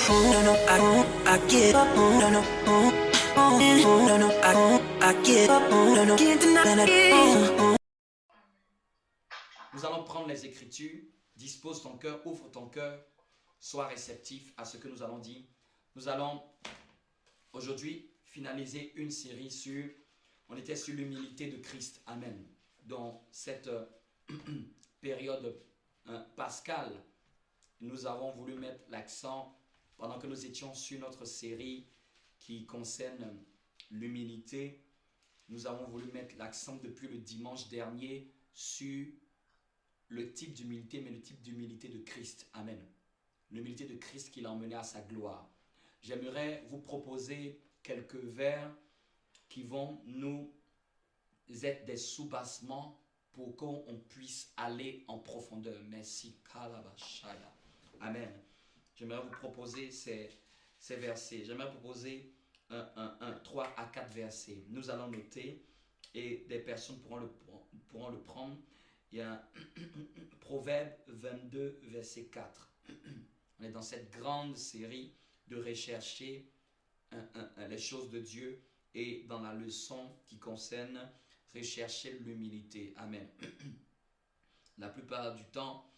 No, no, I get up. No, no, no, no, I get up. No, no, can't deny it. Nous allons prendre les Écritures. Dispose ton cœur, ouvre ton cœur. Sois réceptif à ce que nous allons dire. Nous allons aujourd'hui finaliser une série sur, on était sur l'humilité de Christ. Amen. Dans cette période pascale, nous avons voulu mettre l'accent, pendant que nous étions sur notre série qui concerne l'humilité, nous avons voulu mettre l'accent depuis le dimanche dernier sur le type d'humilité, mais le type d'humilité de Christ. Amen. L'humilité de Christ qui l'a emmené à sa gloire. J'aimerais vous proposer quelques vers qui vont nous être des soubassements pour qu'on puisse aller en profondeur. Merci. Amen. J'aimerais vous proposer ces versets. J'aimerais proposer 3 à 4 versets. Nous allons noter et des personnes pourront le prendre. Il y a Proverbe 22, verset 4. On est dans cette grande série de rechercher les choses de Dieu et dans la leçon qui concerne rechercher l'humilité. Amen. La plupart du temps,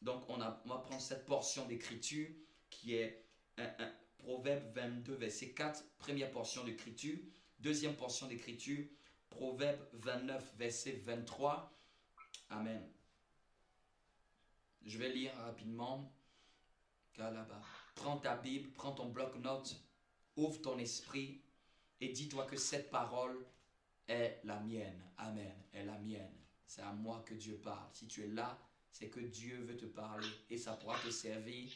donc on va prendre cette portion d'écriture qui est Proverbe 22, verset 4, première portion d'écriture. Deuxième portion d'écriture, Proverbe 29, verset 23. Amen. Je vais lire rapidement. Prends ta Bible, prends ton bloc-notes, ouvre ton esprit et dis-toi que cette parole est la mienne. Amen. Est la mienne. C'est à moi que Dieu parle. Si tu es là, c'est que Dieu veut te parler et ça pourra te servir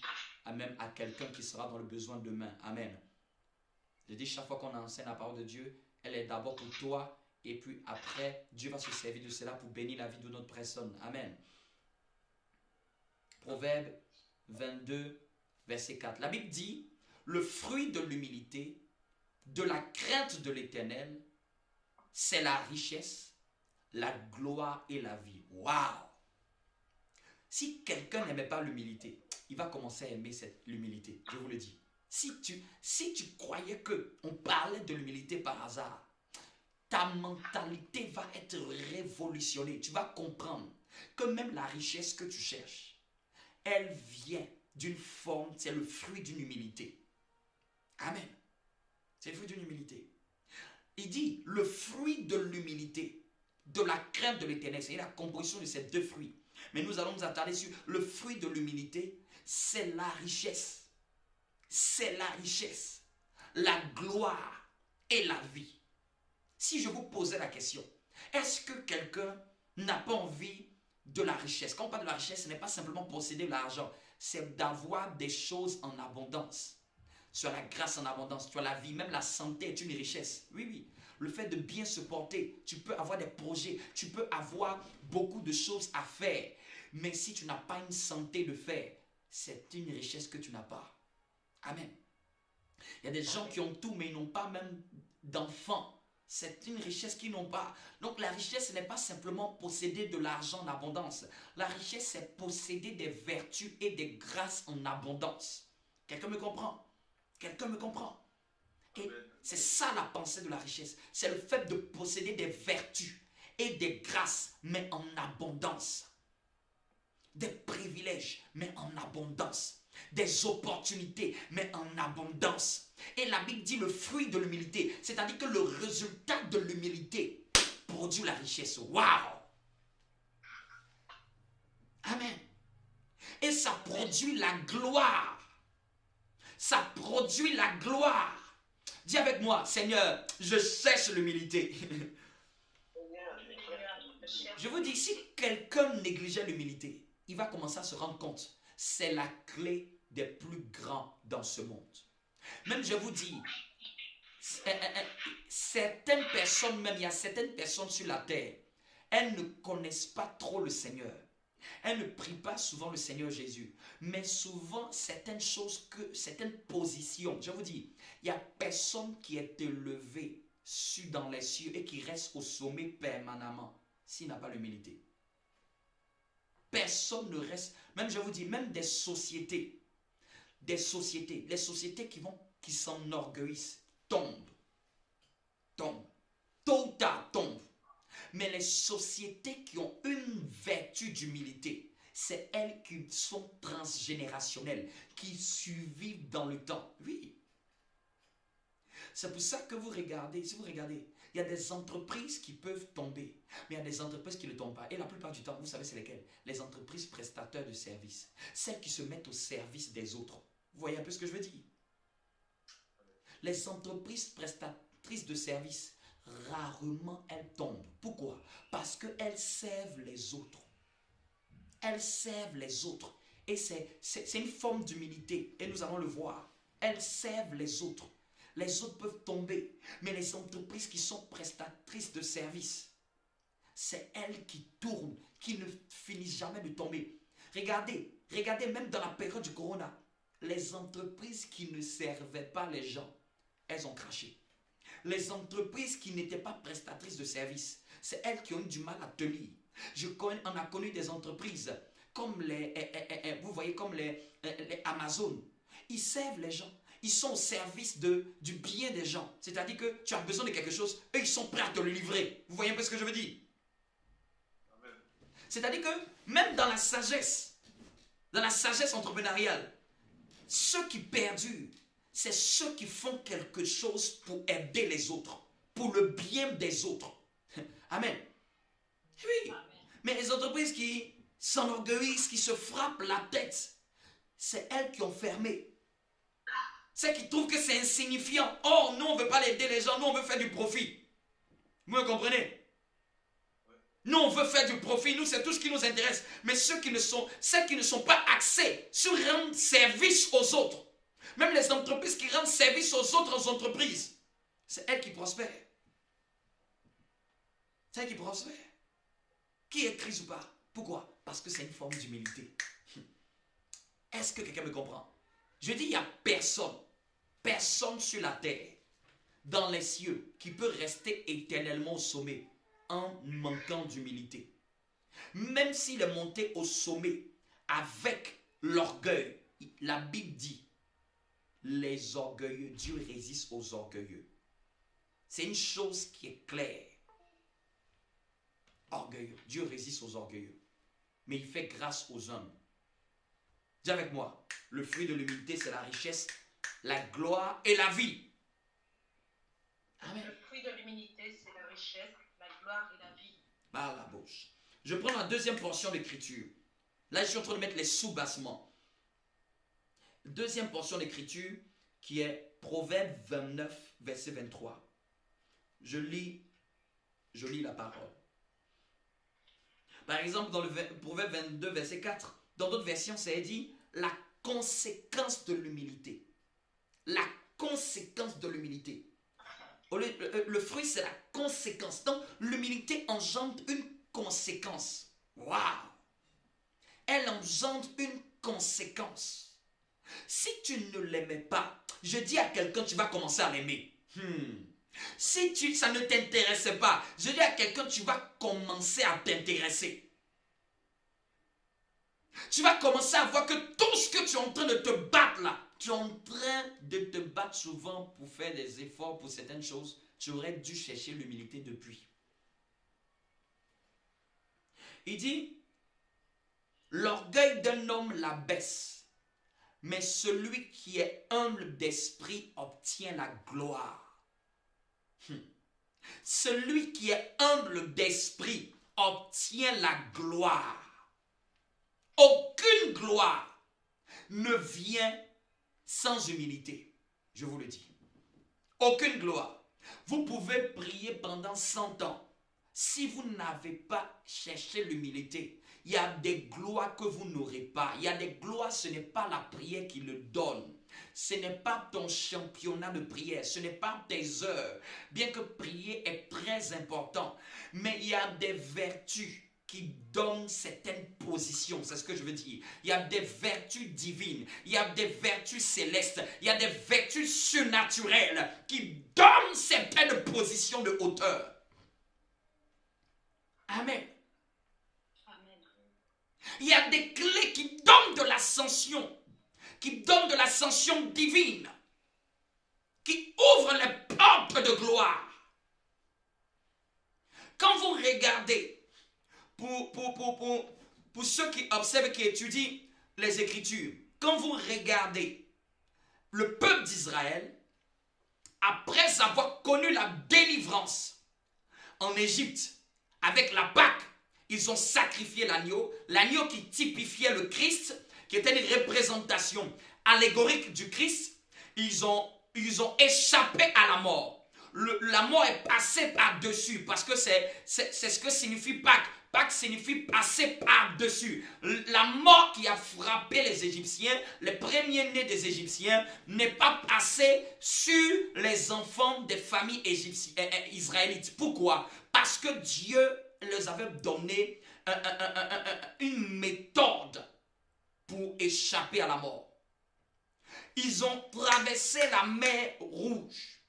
même à quelqu'un qui sera dans le besoin demain. Amen. Je dis chaque fois qu'on enseigne la parole de Dieu, elle est d'abord pour toi et puis après, Dieu va se servir de cela pour bénir la vie de notre personne. Amen. Proverbe 22, verset 4. La Bible dit, le fruit de l'humilité, de la crainte de l'Éternel, c'est la richesse, la gloire et la vie. Waouh! Si quelqu'un n'aimait pas l'humilité, il va commencer à aimer l'humilité. Je vous le dis. Si tu croyais qu'on parlait de l'humilité par hasard, ta mentalité va être révolutionnée. Tu vas comprendre que même la richesse que tu cherches, elle vient d'une forme, c'est le fruit d'une humilité. Amen. C'est le fruit d'une humilité. Il dit, le fruit de l'humilité, de la crainte de l'Éternel, c'est la composition de ces deux fruits. Mais nous allons nous attarder sur le fruit de l'humilité, c'est la richesse. C'est la richesse, la gloire et la vie. Si je vous posais la question, est-ce que quelqu'un n'a pas envie de la richesse? Quand on parle de la richesse, ce n'est pas simplement posséder l'argent, c'est d'avoir des choses en abondance. Tu as la grâce en abondance, tu as la vie, même la santé est une richesse. Oui, oui. Le fait de bien se porter, tu peux avoir des projets, tu peux avoir beaucoup de choses à faire. Mais si tu n'as pas une santé de fer, c'est une richesse que tu n'as pas. Amen. Il y a des gens qui ont tout, mais ils n'ont pas même d'enfants. C'est une richesse qu'ils n'ont pas. Donc la richesse, ce n'est pas simplement posséder de l'argent en abondance. La richesse, c'est posséder des vertus et des grâces en abondance. Quelqu'un me comprend? Quelqu'un me comprend? Et c'est ça la pensée de la richesse. C'est le fait de posséder des vertus et des grâces, mais en abondance. Des privilèges, mais en abondance. Des opportunités, mais en abondance. Et la Bible dit le fruit de l'humilité, c'est-à-dire que le résultat de l'humilité produit la richesse. Waouh! Amen. Et ça produit la gloire. Ça produit la gloire. Dis avec moi, Seigneur, je cherche l'humilité. Je vous dis, si quelqu'un négligeait l'humilité, il va commencer à se rendre compte. C'est la clé des plus grands dans ce monde. Même je vous dis, certaines personnes, même il y a certaines personnes sur la terre, elles ne connaissent pas trop le Seigneur. Elles ne prient pas souvent le Seigneur Jésus. Mais souvent, certaines choses, certaines positions, je vous dis, il n'y a personne qui est élevé dans les cieux et qui reste au sommet permanemment s'il n'a pas l'humilité. Personne ne reste, même je vous dis, même des sociétés. des sociétés, les sociétés qui s'enorgueillissent, tombent. Tôt ou tard, tombent. Mais les sociétés qui ont une vertu d'humilité, c'est elles qui sont transgénérationnelles, qui survivent dans le temps. Oui. C'est pour ça que vous regardez, si vous regardez, il y a des entreprises qui peuvent tomber, mais il y a des entreprises qui ne tombent pas. Et la plupart du temps, vous savez c'est lesquelles? Les entreprises prestataires de services. Celles qui se mettent au service des autres. Vous voyez un peu ce que je veux dire? Les entreprises prestatrices de services, rarement elles tombent. Pourquoi? Parce qu'elles servent les autres. Elles servent les autres. Et c'est une forme d'humilité. Et nous allons le voir. Elles servent les autres. Les autres peuvent tomber. Mais les entreprises qui sont prestatrices de services, c'est elles qui tournent, qui ne finissent jamais de tomber. Regardez même dans la période du corona, les entreprises qui ne servaient pas les gens, elles ont craché. Les entreprises qui n'étaient pas prestatrices de services, c'est elles qui ont eu du mal à tenir. On a connu des entreprises comme vous voyez, comme les Amazon. Ils servent les gens. Ils sont au service du bien des gens. C'est-à-dire que tu as besoin de quelque chose, eux, ils sont prêts à te le livrer. Vous voyez un peu ce que je veux dire? C'est-à-dire que même dans la sagesse entrepreneuriale, ceux qui perdurent, c'est ceux qui font quelque chose pour aider les autres, pour le bien des autres. Amen. Oui. Mais les entreprises qui s'enorgueillissent, qui se frappent la tête, c'est elles qui ont fermé. C'est qui trouvent que c'est insignifiant. Oh, nous, on ne veut pas aider les gens, nous, on veut faire du profit. Vous me comprenez? Nous, on veut faire du profit, nous, c'est tout ce qui nous intéresse. Mais ceux qui ne sont pas axés sur rendre service aux autres, même les entreprises qui rendent service aux autres entreprises, c'est elles qui prospèrent. C'est elles qui prospèrent. Qui est triste ou pas? Pourquoi? Parce que c'est une forme d'humilité. Est-ce que quelqu'un me comprend? Je dis, il n'y a personne sur la terre, dans les cieux, qui peut rester éternellement au sommet en manquant d'humilité. Même s'il est monté au sommet avec l'orgueil, la Bible dit, les orgueilleux, Dieu résiste aux orgueilleux. C'est une chose qui est claire. Orgueilleux, Dieu résiste aux orgueilleux. Mais il fait grâce aux hommes. Dis avec moi, le fruit de l'humilité, c'est la richesse, la gloire et la vie. Amen. Le fruit de l'humilité, c'est la richesse, la gloire et la vie. Par la bouche. Je prends la deuxième portion d'écriture. Là, je suis en train de mettre les sous-bassements. Deuxième portion d'écriture qui est Proverbe 29, verset 23. Je lis la parole. Par exemple, dans le Proverbe 22, verset 4, dans d'autres versions, c'est dit la conséquence de l'humilité. La conséquence de l'humilité. Le fruit, c'est la conséquence. Donc, l'humilité engendre une conséquence. Waouh! Elle engendre une conséquence. Si tu ne l'aimais pas, je dis à quelqu'un, tu vas commencer à l'aimer. Si ça ne t'intéressait pas, je dis à quelqu'un, tu vas commencer à t'intéresser. Tu vas commencer à voir que tout ce que tu es en train de te battre là, tu es en train de te battre souvent pour faire des efforts pour certaines choses. Tu aurais dû chercher l'humilité depuis. Il dit, l'orgueil d'un homme l'abaisse, mais celui qui est humble d'esprit obtient la gloire. Celui qui est humble d'esprit obtient la gloire. Aucune gloire ne vient sans humilité. Je vous le dis. Aucune gloire. Vous pouvez prier pendant 100 ans. Si vous n'avez pas cherché l'humilité, il y a des gloires que vous n'aurez pas. Il y a des gloires, ce n'est pas la prière qui le donne. Ce n'est pas ton championnat de prière, ce n'est pas tes heures. Bien que prier est très important, mais il y a des vertus qui donnent certaines positions, c'est ce que je veux dire. Il y a des vertus divines, il y a des vertus célestes, il y a des vertus surnaturelles qui donnent certaines positions de hauteur. Amen. Amen. Il y a des clés qui donnent de l'ascension. qui donne de l'ascension divine, qui ouvre les portes de gloire. Quand vous regardez, pour ceux qui observent, qui étudient les Écritures, quand vous regardez le peuple d'Israël, après avoir connu la délivrance en Égypte avec la Pâque, ils ont sacrifié l'agneau, l'agneau qui typifiait le Christ, qui était une représentation allégorique du Christ. Ils ont échappé à la mort. La mort est passée par-dessus, parce que c'est ce que signifie Pâques. Pâques signifie passer par-dessus. La mort qui a frappé les Égyptiens, les premiers-nés des Égyptiens, n'est pas passée sur les enfants des familles israélites. Pourquoi? Parce que Dieu leur avait donné une méthode pour échapper à la mort. Ils ont traversé la mer Rouge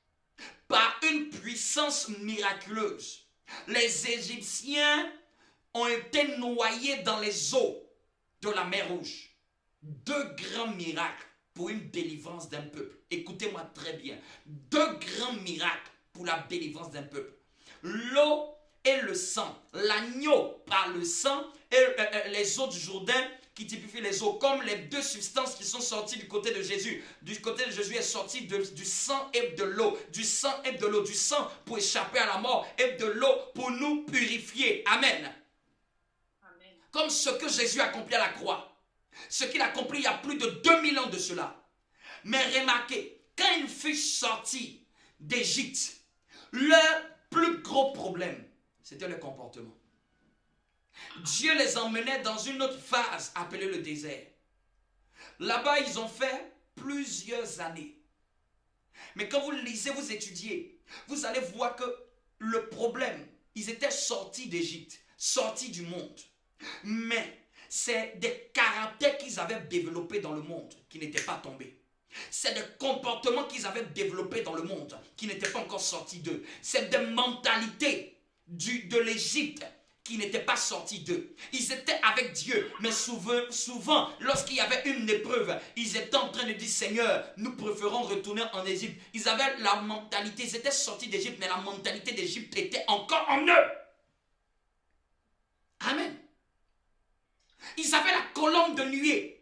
par une puissance miraculeuse. Les Égyptiens ont été noyés dans les eaux de la mer Rouge. 2 grands miracles pour une délivrance d'un peuple. Écoutez-moi très bien. 2 grands miracles pour la délivrance d'un peuple. L'eau et le sang. L'agneau par le sang et les eaux du Jourdain qui typifient les eaux, comme les 2 substances qui sont sorties du côté de Jésus. Du côté de Jésus est sorti du sang et de l'eau. Du sang et de l'eau. Du sang pour échapper à la mort et de l'eau pour nous purifier. Amen. Comme ce que Jésus a accompli à la croix. Ce qu'il a accompli il y a plus de 2000 ans de cela. Mais remarquez, quand il fut sorti d'Égypte, leur plus gros problème, c'était le comportement. Dieu les emmenait dans une autre phase appelée le désert. Là-bas, ils ont fait plusieurs années. Mais quand vous lisez, vous étudiez, vous allez voir que le problème, ils étaient sortis d'Égypte, sortis du monde. Mais c'est des caractères qu'ils avaient développés dans le monde qui n'étaient pas tombés. C'est des comportements qu'ils avaient développés dans le monde qui n'étaient pas encore sortis d'eux. C'est des mentalités de l'Égypte qui n'étaient pas sortis d'eux. Ils étaient avec Dieu, mais souvent, lorsqu'il y avait une épreuve, ils étaient en train de dire, Seigneur, nous préférons retourner en Égypte. Ils avaient la mentalité, ils étaient sortis d'Égypte, mais la mentalité d'Égypte était encore en eux. Amen. Ils avaient la colonne de nuée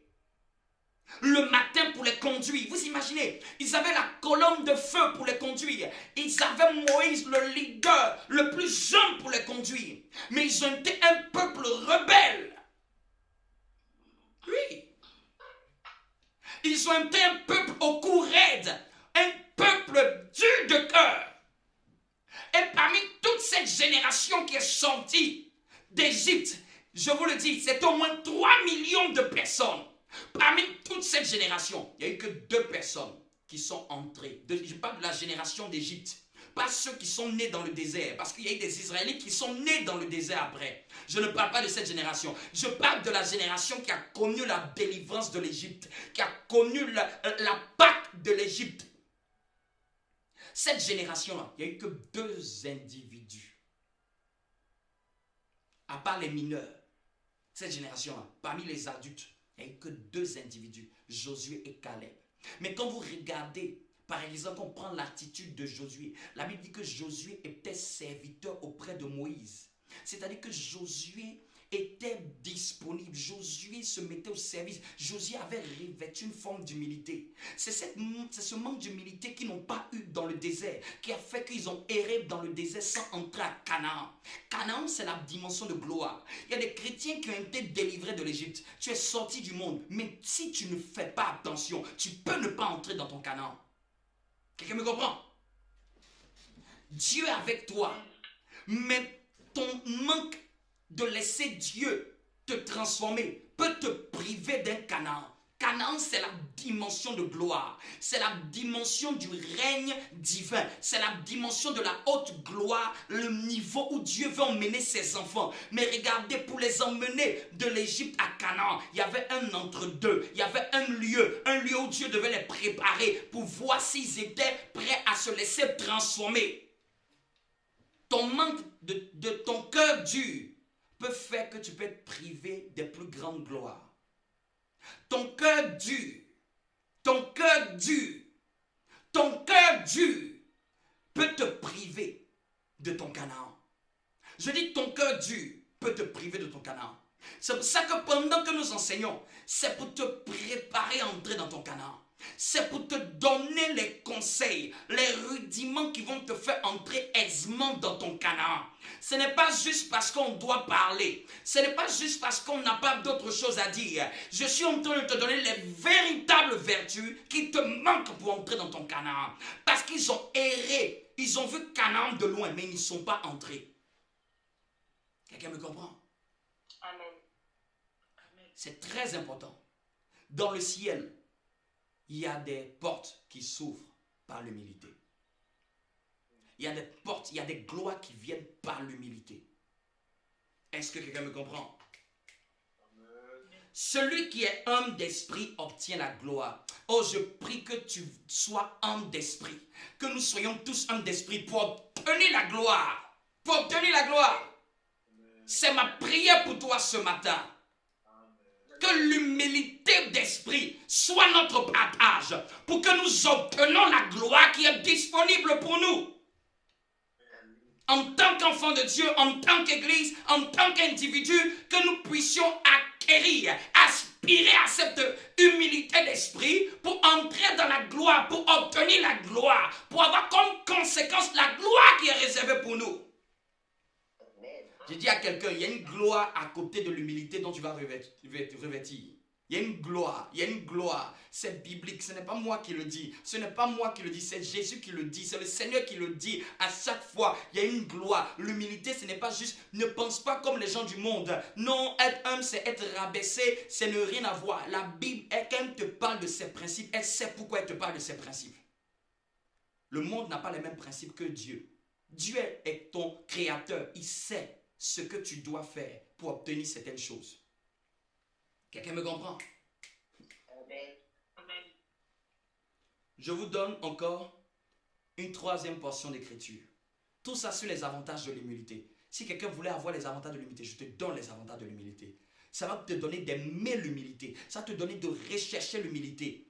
le matin pour les conduire. Vous imaginez, ils avaient la colonne de feu pour les conduire. Ils avaient Moïse, le leader, le plus jeune pour les conduire. Mais ils ont été un peuple rebelle. Oui. Ils ont été un peuple au cou raide, un peuple dur de cœur. Et parmi toute cette génération qui est sortie d'Égypte, je vous le dis, c'est au moins 3 millions de personnes. Parmi toute cette génération, il n'y a eu que 2 personnes qui sont entrées. Je parle de la génération d'Égypte. Pas ceux qui sont nés dans le désert. Parce qu'il y a eu des Israélites qui sont nés dans le désert après. Je ne parle pas de cette génération. Je parle de la génération qui a connu la délivrance de l'Égypte. Qui a connu la Pâque de l'Égypte. Cette génération-là, il n'y a eu que 2 individus. À part les mineurs. Cette génération-là, parmi les adultes, il n'y a eu que 2 individus, Josué et Caleb. Mais quand vous regardez, par exemple, on prend l'attitude de Josué. La Bible dit que Josué était serviteur auprès de Moïse. C'est-à-dire que Josué était disponible. Josué se mettait au service. Josué avait revêtu une forme d'humilité. C'est ce manque d'humilité qu'ils n'ont pas eu dans le désert qui a fait qu'ils ont erré dans le désert sans entrer à Canaan. Canaan, c'est la dimension de gloire. Il y a des chrétiens qui ont été délivrés de l'Égypte. Tu es sorti du monde, mais si tu ne fais pas attention, tu peux ne pas entrer dans ton Canaan. Quelqu'un me comprend? Dieu est avec toi, mais ton manque de laisser Dieu te transformer peut te priver d'un Canaan. Canaan, c'est la dimension de gloire. C'est la dimension du règne divin. C'est la dimension de la haute gloire, le niveau où Dieu veut emmener ses enfants. Mais regardez, pour les emmener de l'Égypte à Canaan, il y avait un entre-deux. Il y avait un lieu où Dieu devait les préparer pour voir s'ils étaient prêts à se laisser transformer. Ton manque de ton cœur dur peut faire que tu peux être privé des plus grandes gloires. Ton cœur dur ton cœur dur peut te priver de ton Canaan. Je dis ton cœur dur peut te priver de ton Canaan. C'est pour ça que pendant que nous enseignons, c'est pour te préparer à entrer dans ton Canaan. C'est pour te donner les conseils, les rudiments qui vont te faire entrer aisément dans ton Canaan. Ce n'est pas juste parce qu'on doit parler. Ce n'est pas juste parce qu'on n'a pas d'autre chose à dire. Je suis en train de te donner les véritables vertus qui te manquent pour entrer dans ton Canaan. Parce qu'ils ont erré. Ils ont vu Canaan de loin, mais ils n'y sont pas entrés. Quelqu'un me comprend? Amen. C'est très important. Dans le ciel, il y a des portes qui s'ouvrent par l'humilité. Il y a des portes, il y a des gloires qui viennent par l'humilité. Est-ce que quelqu'un me comprend? Celui qui est homme d'esprit obtient la gloire. Oh, je prie que tu sois homme d'esprit. Que nous soyons tous hommes d'esprit pour obtenir la gloire. Pour obtenir la gloire. C'est ma prière pour toi ce matin. Que l'humilité d'esprit soit notre partage pour que nous obtenions la gloire qui est disponible pour nous. En tant qu'enfants de Dieu, en tant qu'Église, en tant qu'individu, que nous puissions acquérir, aspirer à cette humilité d'esprit pour entrer dans la gloire, pour obtenir la gloire, pour avoir comme conséquence la gloire qui est réservée pour nous. J'ai dit à quelqu'un, il y a une gloire à côté de l'humilité dont tu vas revêtir. Il y a une gloire. C'est biblique, ce n'est pas moi qui le dis. Ce n'est pas moi qui le dis, c'est Jésus qui le dit. C'est le Seigneur qui le dit. À chaque fois, il y a une gloire. L'humilité, ce n'est pas juste, ne pense pas comme les gens du monde. Non, être homme, c'est être rabaissé, c'est ne rien avoir. La Bible, quand elle te parle de ses principes, elle sait pourquoi elle te parle de ses principes. Le monde n'a pas les mêmes principes que Dieu. Dieu est ton créateur. Il sait ce que tu dois faire pour obtenir certaines choses. Quelqu'un me comprend? Amen. Je vous donne encore une troisième portion d'écriture. Tout ça sur les avantages de l'humilité. Si quelqu'un voulait avoir les avantages de l'humilité, je te donne les avantages de l'humilité. Ça va te donner d'aimer l'humilité. Ça va te donner de rechercher l'humilité.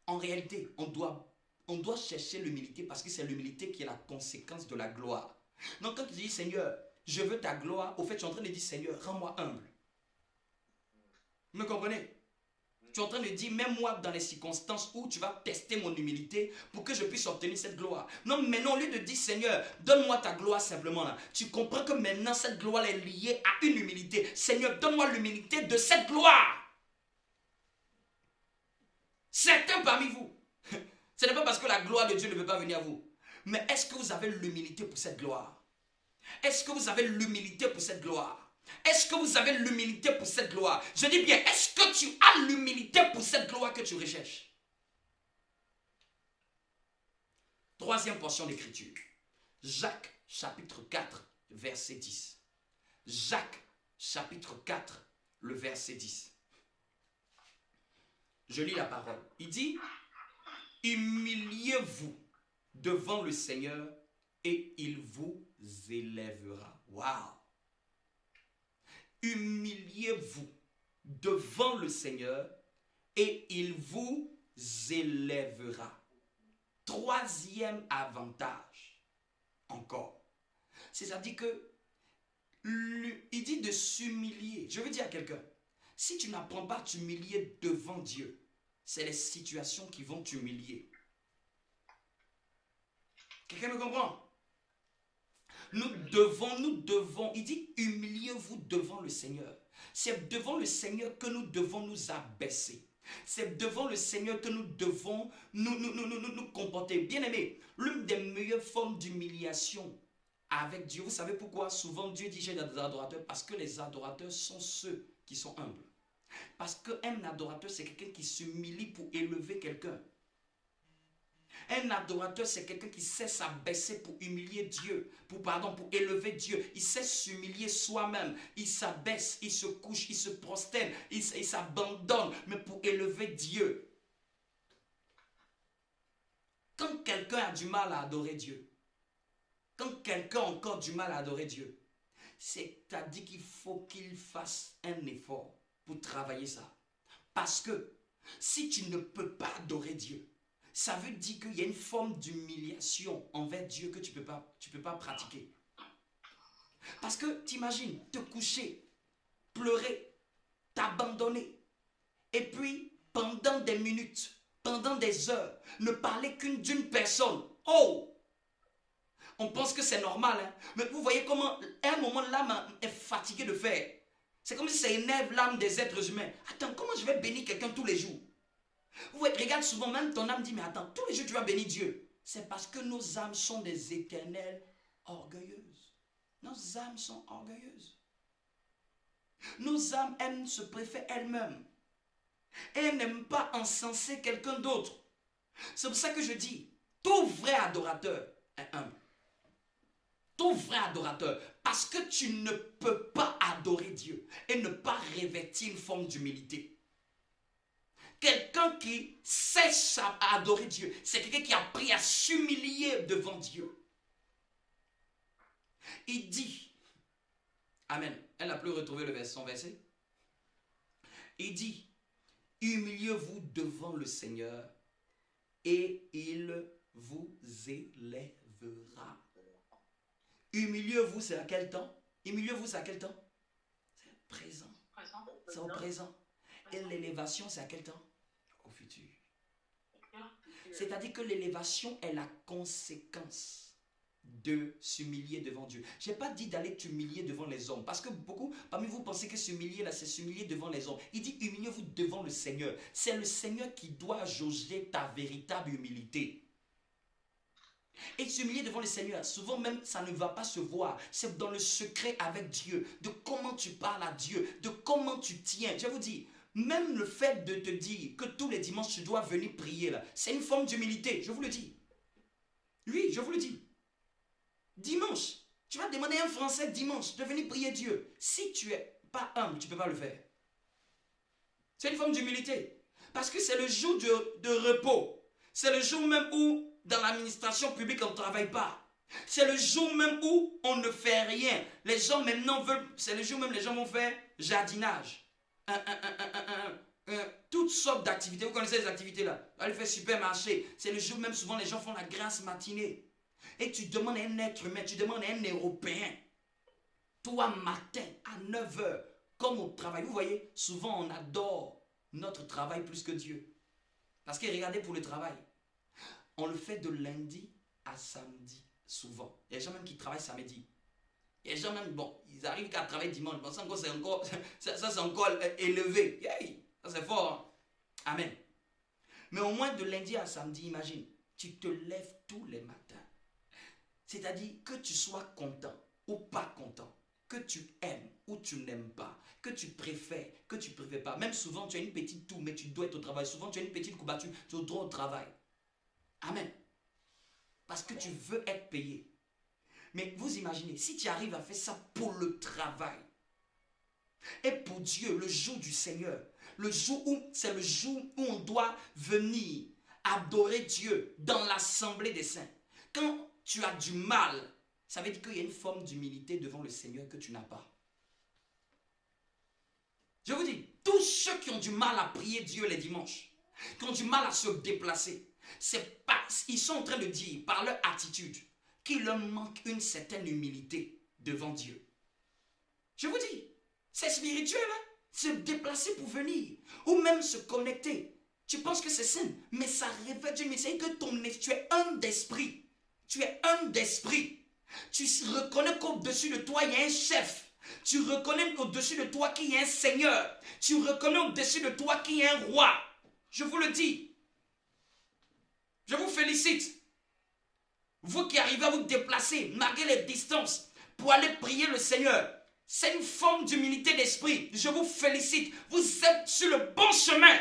En réalité, on doit chercher l'humilité parce que c'est l'humilité qui est la conséquence de la gloire. Donc quand tu dis Seigneur, je veux ta gloire, au fait tu es en train de dire Seigneur, rends-moi humble. Vous me comprenez? Tu es en train de dire, même moi dans les circonstances où tu vas tester mon humilité pour que je puisse obtenir cette gloire. Non, mais non, au lieu de dire Seigneur, donne-moi ta gloire simplement là. Tu comprends que maintenant cette gloire est liée à une humilité. Seigneur, donne-moi l'humilité de cette gloire. Certains parmi vous, ce n'est pas parce que la gloire de Dieu ne veut pas venir à vous. Mais est-ce que vous avez l'humilité pour cette gloire? Est-ce que vous avez l'humilité pour cette gloire? Est-ce que vous avez l'humilité pour cette gloire? Je dis bien, est-ce que tu as l'humilité pour cette gloire que tu recherches? Troisième portion d'écriture. Jacques chapitre 4, verset 10. Jacques chapitre 4, le verset 10. Je lis la parole. Il dit, humiliez-vous devant le Seigneur et il vous élèvera. Waouh! Humiliez-vous devant le Seigneur et il vous élèvera. Troisième avantage, encore. C'est-à-dire que, il dit de s'humilier. Je veux dire à quelqu'un, si tu n'apprends pas à t'humilier devant Dieu, c'est les situations qui vont t'humilier. Quelqu'un me comprend? Nous devons, il dit humiliez-vous devant le Seigneur. C'est devant le Seigneur que nous devons nous abaisser. C'est devant le Seigneur que nous devons nous comporter. Bien aimé, l'une des meilleures formes d'humiliation avec Dieu, vous savez pourquoi? Souvent Dieu dit j'ai des adorateurs, parce que les adorateurs sont ceux qui sont humbles. Parce qu'un adorateur, c'est quelqu'un qui s'humilie pour élever quelqu'un. Un adorateur, c'est quelqu'un qui sait s'abaisser pour humilier Dieu, pour élever Dieu. Il sait s'humilier soi-même. Il s'abaisse, il se couche, il se prosterne, il s'abandonne, mais pour élever Dieu. Quand quelqu'un a du mal à adorer Dieu, quand quelqu'un a encore du mal à adorer Dieu, c'est-à-dire qu'il faut qu'il fasse un effort pour travailler ça. Parce que Si tu ne peux pas adorer Dieu, ça veut dire qu'il y a une forme d'humiliation envers Dieu que tu peux pas pratiquer. Parce que t'imagines te coucher, pleurer, t'abandonner, et puis pendant des minutes, pendant des heures, ne parler qu'une d'une personne. Oh! On pense que c'est normal, hein? Mais vous voyez comment, à un moment, l'âme est fatiguée de faire. C'est comme si ça énerve l'âme des êtres humains. Attends, comment je vais bénir quelqu'un tous les jours? Vous voyez, regarde souvent, même ton âme dit, mais attends, tous les jours tu vas bénir Dieu. C'est parce que nos âmes sont des éternelles orgueilleuses. Nos âmes sont orgueilleuses. Nos âmes aiment se préférer elles-mêmes. Et elles n'aiment pas encenser quelqu'un d'autre. C'est pour ça que je dis, tout vrai adorateur est humble. Tout vrai adorateur, parce que tu ne peux pas adorer Dieu et ne pas revêtir une forme d'humilité. Quelqu'un qui sait adorer Dieu, c'est quelqu'un qui a appris à s'humilier devant Dieu. Il dit, Amen, elle n'a plus retrouvé son verset. Il dit, humiliez-vous devant le Seigneur et il vous élèvera. Humiliez-vous, c'est à quel temps? Humiliez-vous, c'est à quel temps? C'est présent. C'est au présent. Et l'élévation, c'est à quel temps? Au futur. C'est-à-dire que l'élévation est la conséquence de s'humilier devant Dieu. Je n'ai pas dit d'aller t'humilier devant les hommes. Parce que beaucoup, parmi vous, pensez que s'humilier là, c'est s'humilier devant les hommes. Il dit humiliez-vous devant le Seigneur. C'est le Seigneur qui doit jauger ta véritable humilité. Et s'humilier devant le Seigneur, souvent même ça ne va pas se voir. C'est dans le secret avec Dieu, de comment tu parles à Dieu, de comment tu tiens. Je vous dis, même le fait de te dire que tous les dimanches tu dois venir prier là, c'est une forme d'humilité, je vous le dis. Oui, je vous le dis. Dimanche, tu vas demander à un Français dimanche de venir prier Dieu. Si tu n'es pas humble, tu ne peux pas le faire. C'est une forme d'humilité. Parce que c'est le jour de repos. C'est le jour même où dans l'administration publique, on ne travaille pas. C'est le jour même où on ne fait rien. Les gens maintenant veulent... C'est le jour même où les gens vont faire jardinage. Toutes sortes d'activités. Vous connaissez les activités là? Aller faire supermarché. C'est le jour même souvent les gens font la grasse matinée. Et tu demandes à un être humain, tu demandes à un Européen. Toi, matin, à 9 h, comme au travail. Vous voyez, souvent on adore notre travail plus que Dieu. Parce que regardez pour le travail. On le fait de lundi à samedi, souvent. Il y a des gens même qui travaillent samedi. Il y a des gens même, bon, ils arrivent qu'à travailler dimanche. Bon, ça, c'est encore élevé. Hey, ça, c'est fort. Hein? Amen. Mais au moins de lundi à samedi, imagine, tu te lèves tous les matins. C'est-à-dire que tu sois content ou pas content, que tu aimes ou tu n'aimes pas, que tu préfères pas. Même souvent, tu as une petite toux, mais tu dois être au travail. Souvent, tu as une petite couverture, tu es au droit au travail. Amen. Parce que tu veux être payé. Mais vous imaginez, si tu arrives à faire ça pour le travail et pour Dieu, le jour du Seigneur, c'est le jour où on doit venir adorer Dieu dans l'assemblée des saints. Quand tu as du mal, ça veut dire qu'il y a une forme d'humilité devant le Seigneur que tu n'as pas. Je vous dis, tous ceux qui ont du mal à prier Dieu les dimanches, qui ont du mal à se déplacer, ils sont en train de dire par leur attitude qu'il leur manque une certaine humilité devant Dieu. Je vous dis, c'est spirituel, hein? Se déplacer pour venir ou même se connecter. Tu penses que c'est simple, mais ça révèle Dieu. Mais c'est que tu es un d'esprit. Tu es un d'esprit. Tu reconnais qu'au-dessus de toi, il y a un chef. Tu reconnais au-dessus de toi qu'il y a un seigneur. Tu reconnais au-dessus de toi qu'il y a un roi. Je vous le dis. Je vous félicite. Vous qui arrivez à vous déplacer, malgré les distances, pour aller prier le Seigneur. C'est une forme d'humilité d'esprit. Je vous félicite. Vous êtes sur le bon chemin.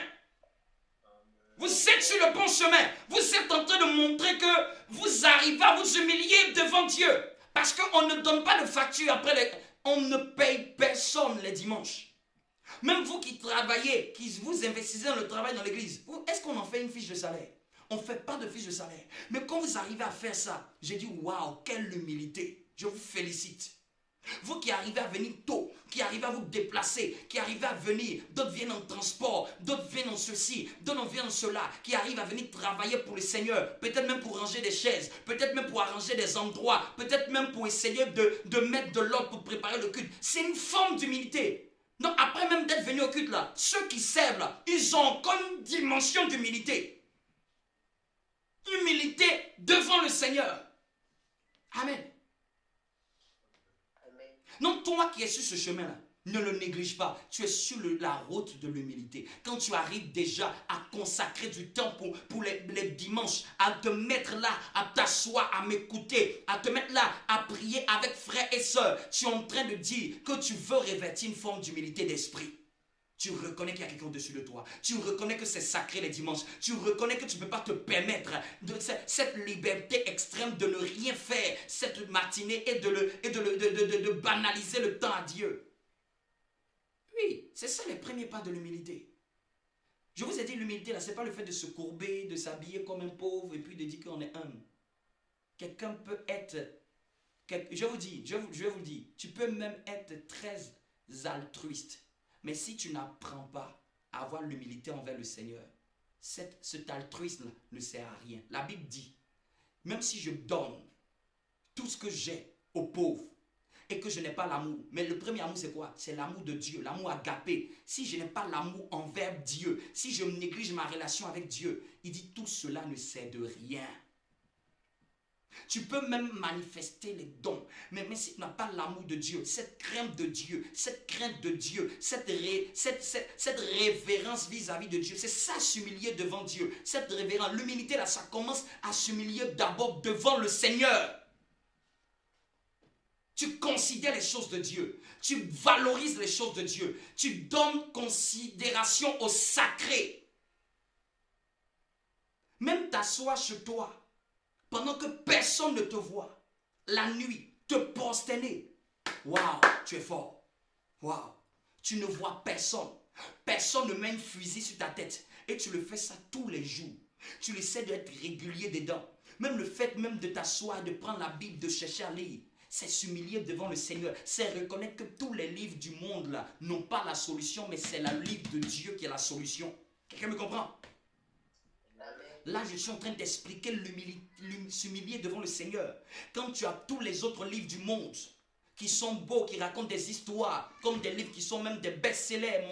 Vous êtes sur le bon chemin. Vous êtes en train de montrer que vous arrivez à vous humilier devant Dieu. Parce qu'on ne donne pas de facture après. On ne paye personne les dimanches. Même vous qui travaillez, qui vous investissez dans le travail dans l'église, est-ce qu'on en fait une fiche de salaire? On ne fait pas de fiche de salaire. Mais quand vous arrivez à faire ça, j'ai dit waouh, quelle humilité. Je vous félicite. Vous qui arrivez à venir tôt, qui arrivez à vous déplacer, qui arrivez à venir, d'autres viennent en transport, d'autres viennent en ceci, d'autres viennent en cela, qui arrivent à venir travailler pour le Seigneur, peut-être même pour ranger des chaises, peut-être même pour arranger des endroits, peut-être même pour essayer de mettre de l'ordre pour préparer le culte. C'est une forme d'humilité. Donc après même d'être venu au culte là, ceux qui servent là, ils ont encore une dimension d'humilité. Humilité devant le Seigneur. Amen. Non, toi qui es sur ce chemin-là, ne le néglige pas. Tu es sur la route de l'humilité. Quand tu arrives déjà à consacrer du temps pour les dimanches, à te mettre là, à t'asseoir, à m'écouter, à te mettre là, à prier avec frères et sœurs, tu es en train de dire que tu veux revêtir une forme d'humilité d'esprit. Tu reconnais qu'il y a quelqu'un au-dessus de toi. Tu reconnais que c'est sacré les dimanches. Tu reconnais que tu ne peux pas te permettre de cette liberté extrême de ne rien faire cette matinée et de banaliser le temps à Dieu. Oui, c'est ça les premiers pas de l'humilité. Je vous ai dit, l'humilité, là, ce n'est pas le fait de se courber, de s'habiller comme un pauvre et puis de dire qu'on est humble. Quelqu'un peut être... Je vais vous dire, tu peux même être très altruiste. Mais si tu n'apprends pas à avoir l'humilité envers le Seigneur, cet altruisme ne sert à rien. La Bible dit, même si je donne tout ce que j'ai aux pauvres et que je n'ai pas l'amour, mais le premier amour c'est quoi? C'est l'amour de Dieu, l'amour agapé. Si je n'ai pas l'amour envers Dieu, si je néglige ma relation avec Dieu, il dit tout cela ne sert de rien. Tu peux même manifester les dons, mais si tu n'as pas l'amour de Dieu, cette crainte de Dieu, cette crainte de Dieu, cette révérence vis-à-vis de Dieu, c'est ça s'humilier devant Dieu. Cette révérence, l'humilité là, ça commence à s'humilier d'abord devant le Seigneur. Tu considères les choses de Dieu, tu valorises les choses de Dieu, tu donnes considération au sacré. Même t'asseoir chez toi, pendant que personne ne te voit, la nuit, te prosterner. Waouh, tu es fort. Waouh, tu ne vois personne. Personne ne met un fusil sur ta tête. Et tu le fais ça tous les jours. Tu essaies d'être régulier dedans. Même le fait même de t'asseoir, de prendre la Bible, de chercher à lire, c'est s'humilier devant le Seigneur. C'est reconnaître que tous les livres du monde là n'ont pas la solution, mais c'est le livre de Dieu qui est la solution. Quelqu'un me comprend? Là, je suis en train d'expliquer s'humilier devant le Seigneur. Quand tu as tous les autres livres du monde qui sont beaux, qui racontent des histoires, comme des livres qui sont même des best-sellers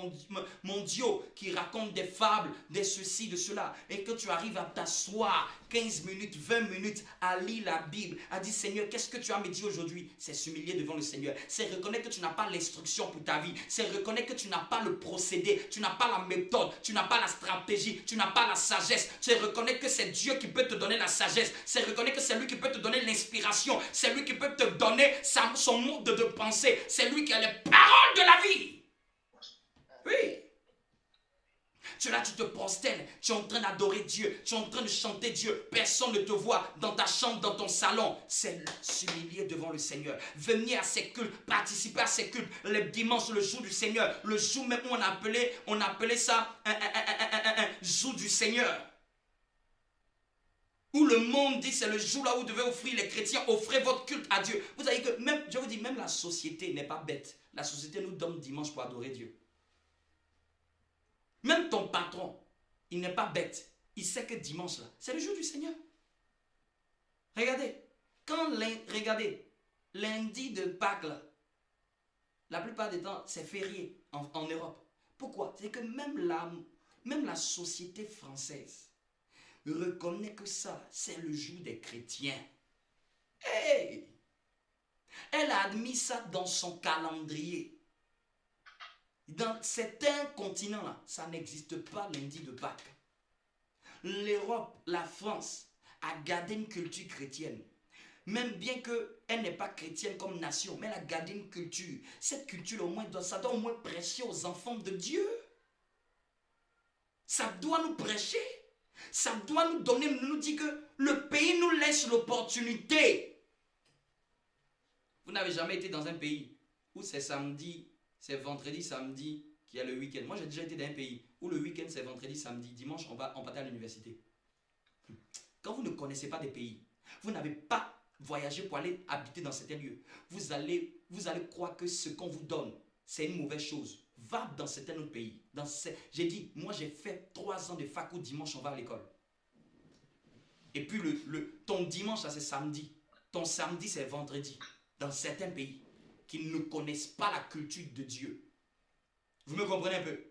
mondiaux, qui racontent des fables, des ceci, de cela, et que tu arrives à t'asseoir 15 minutes, 20 minutes à lire la Bible, à dire Seigneur, qu'est-ce que tu as à me dire aujourd'hui? C'est s'humilier devant le Seigneur. C'est reconnaître que tu n'as pas l'instruction pour ta vie. C'est reconnaître que tu n'as pas le procédé, tu n'as pas la méthode, tu n'as pas la stratégie, tu n'as pas la sagesse. C'est reconnaître que c'est Dieu qui peut te donner la sagesse. C'est reconnaître que c'est lui qui peut te donner l'inspiration. C'est lui qui peut te donner son mode de pensée. C'est lui qui a les paroles de la vie. Oui. Tu es là, tu te prosternes, tu es en train d'adorer Dieu, tu es en train de chanter Dieu, personne ne te voit dans ta chambre, dans ton salon. C'est s'humilier devant le Seigneur. Venir à ces cultes, participer à ces cultes, le dimanche, le jour du Seigneur, le jour même où on appelait ça un jour du Seigneur. Où le monde dit c'est le jour là où vous devez offrir, les chrétiens, offrez votre culte à Dieu. Vous savez que même, je vous dis, même la société n'est pas bête. La société nous donne dimanche pour adorer Dieu. Même ton patron, il n'est pas bête. Il sait que dimanche là, c'est le jour du Seigneur. Regardez, regardez, lundi de Pâques là, la plupart des temps, c'est férié en Europe. Pourquoi? C'est que même la société française reconnaît que ça, c'est le jour des chrétiens. Hey! Elle a admis ça dans son calendrier. Dans certains continents-là, ça n'existe pas lundi de Pâques. L'Europe, la France, a gardé une culture chrétienne. Même bien qu'elle n'est pas chrétienne comme nation, mais elle a gardé une culture. Cette culture, au moins, ça doit au moins prêcher aux enfants de Dieu. Ça doit nous prêcher. Ça doit nous donner, nous dire que le pays nous laisse l'opportunité. Vous n'avez jamais été dans un pays où c'est samedi, c'est vendredi, samedi, qui a le week-end. Moi, j'ai déjà été dans un pays où le week-end, c'est vendredi, samedi, dimanche, on partait à l'université. Quand vous ne connaissez pas des pays, vous n'avez pas voyager, pour aller habiter dans certains lieux, vous allez croire que ce qu'on vous donne, c'est une mauvaise chose. Va dans certains autres pays. J'ai dit, moi j'ai fait 3 ans de fac où dimanche on va à l'école. Et puis ton dimanche, c'est samedi. Ton samedi, c'est vendredi. Dans certains pays qui ne connaissent pas la culture de Dieu. Vous me comprenez un peu?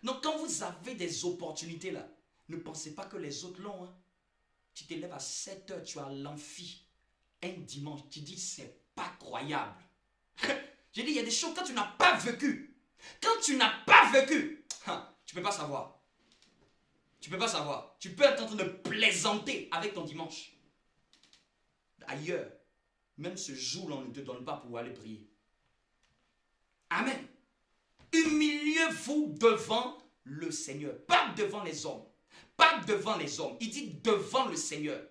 Donc quand vous avez des opportunités là, ne pensez pas que les autres l'ont. Hein. Tu te lèves à 7 heures, tu as l'amphi. Un dimanche, tu dis, c'est pas croyable. J'ai dit, il y a des choses quand tu n'as pas vécu. Quand tu n'as pas vécu, tu ne peux pas savoir. Tu ne peux pas savoir. Tu peux être en train de plaisanter avec ton dimanche. Ailleurs, même ce jour-là, on ne te donne pas pour aller prier. Amen. Humiliez-vous devant le Seigneur. Pas devant les hommes. Pas devant les hommes. Il dit devant le Seigneur.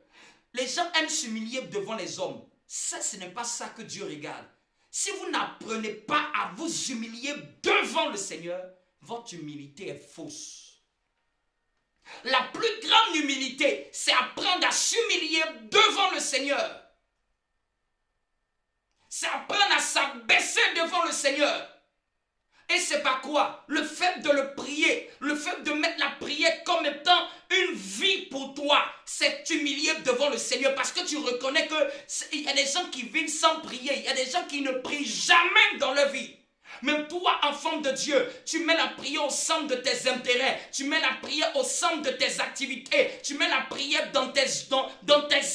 Les gens aiment s'humilier devant les hommes. Ça, ce n'est pas ça que Dieu regarde. Si vous n'apprenez pas à vous humilier devant le Seigneur, votre humilité est fausse. La plus grande humilité, c'est apprendre à s'humilier devant le Seigneur. C'est apprendre à s'abaisser devant le Seigneur. Et c'est pas quoi? Le fait de le prier, le fait de mettre la prière comme étant une vie pour toi, c'est t'humilier devant le Seigneur parce que tu reconnais qu'il y a des gens qui vivent sans prier, il y a des gens qui ne prient jamais dans leur vie. Même toi, enfant de Dieu, tu mets la prière au centre de tes intérêts, tu mets la prière au centre de tes activités, tu mets la prière dans tes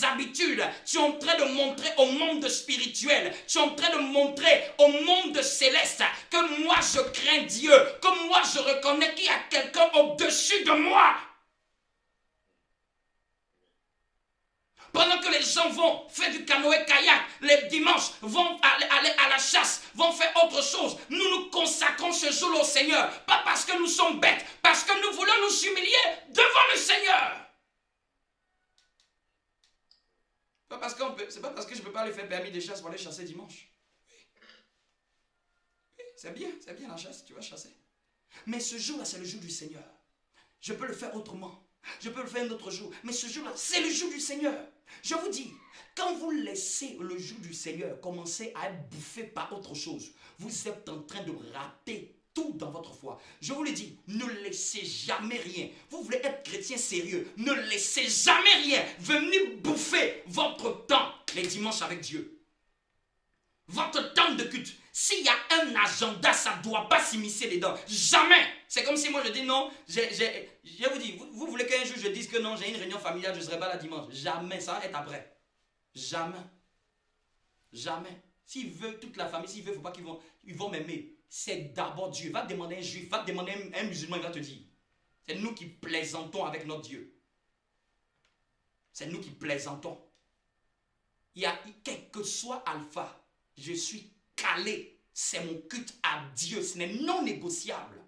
habitudes. Tu es en train de montrer au monde spirituel, tu es en train de montrer au monde céleste que moi je crains Dieu, que moi je reconnais qu'il y a quelqu'un au-dessus de moi. Pendant que les gens vont faire du canoë-kayak, les dimanches, vont aller à la chasse, vont faire autre chose, nous nous consacrons ce jour au Seigneur. Pas parce que nous sommes bêtes, parce que nous voulons nous humilier devant le Seigneur. C'est pas parce que je ne peux pas aller faire permis de chasse pour aller chasser dimanche. Oui, c'est bien la chasse, tu vas chasser. Mais ce jour-là, c'est le jour du Seigneur. Je peux le faire autrement. Je peux le faire un autre jour. Mais ce jour-là, c'est le jour du Seigneur. Je vous dis, quand vous laissez le jour du Seigneur commencer à être bouffé par autre chose, vous êtes en train de rater tout dans votre foi. Je vous le dis, ne laissez jamais rien. Vous voulez être chrétien sérieux, ne laissez jamais rien venir bouffer votre temps les dimanches avec Dieu. Votre temps de culte. S'il y a un agenda, ça ne doit pas s'immiscer dedans. Jamais. C'est comme si moi je dis non, je vous dis, vous voulez qu'un jour je dise que non, j'ai une réunion familiale, je ne serai pas là dimanche. Jamais, ça va être après. Jamais. Jamais. S'il veut toute la famille, s'il veut, il ne faut pas qu'ils vont m'aimer. C'est d'abord Dieu. Va demander un juif, va demander un musulman, il va te dire. C'est nous qui plaisantons avec notre Dieu. C'est nous qui plaisantons. Il y a, quel que soit alpha, je suis calé. C'est mon culte à Dieu. Ce n'est non négociable.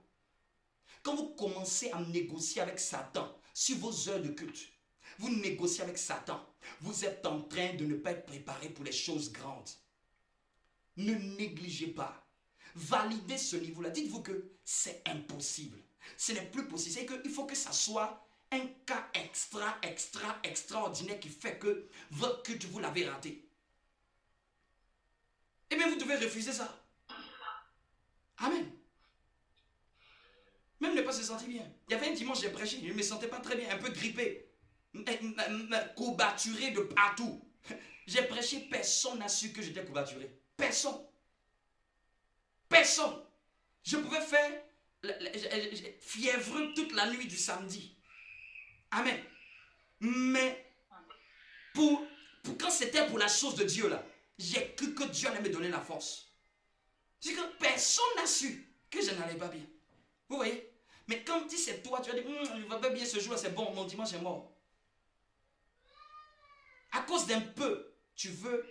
Quand vous commencez à négocier avec Satan sur vos heures de culte, vous négociez avec Satan. Vous êtes en train de ne pas être préparé pour les choses grandes. Ne négligez pas. Validez ce niveau-là. Dites-vous que c'est impossible. Ce n'est plus possible. C'est qu'il faut que ça soit un cas extraordinaire qui fait que votre culte, vous l'avez raté. Eh bien, vous devez refuser ça. Amen. Même ne pas se sentir bien. Il y avait un dimanche, j'ai prêché, je ne me sentais pas très bien, un peu grippé, courbaturé de partout. J'ai prêché, personne n'a su que j'étais courbaturé. Personne. Personne. Je pouvais faire fièvreux toute la nuit du samedi. Amen. Mais pour quand c'était pour la chose de Dieu là, j'ai cru que Dieu allait me donner la force. C'est que personne n'a su que je n'allais pas bien. Vous voyez? Mais quand si c'est toi, tu vas dire, je ne vais pas bien ce jour-là, c'est bon, mon dimanche est mort. À cause d'un peu, tu veux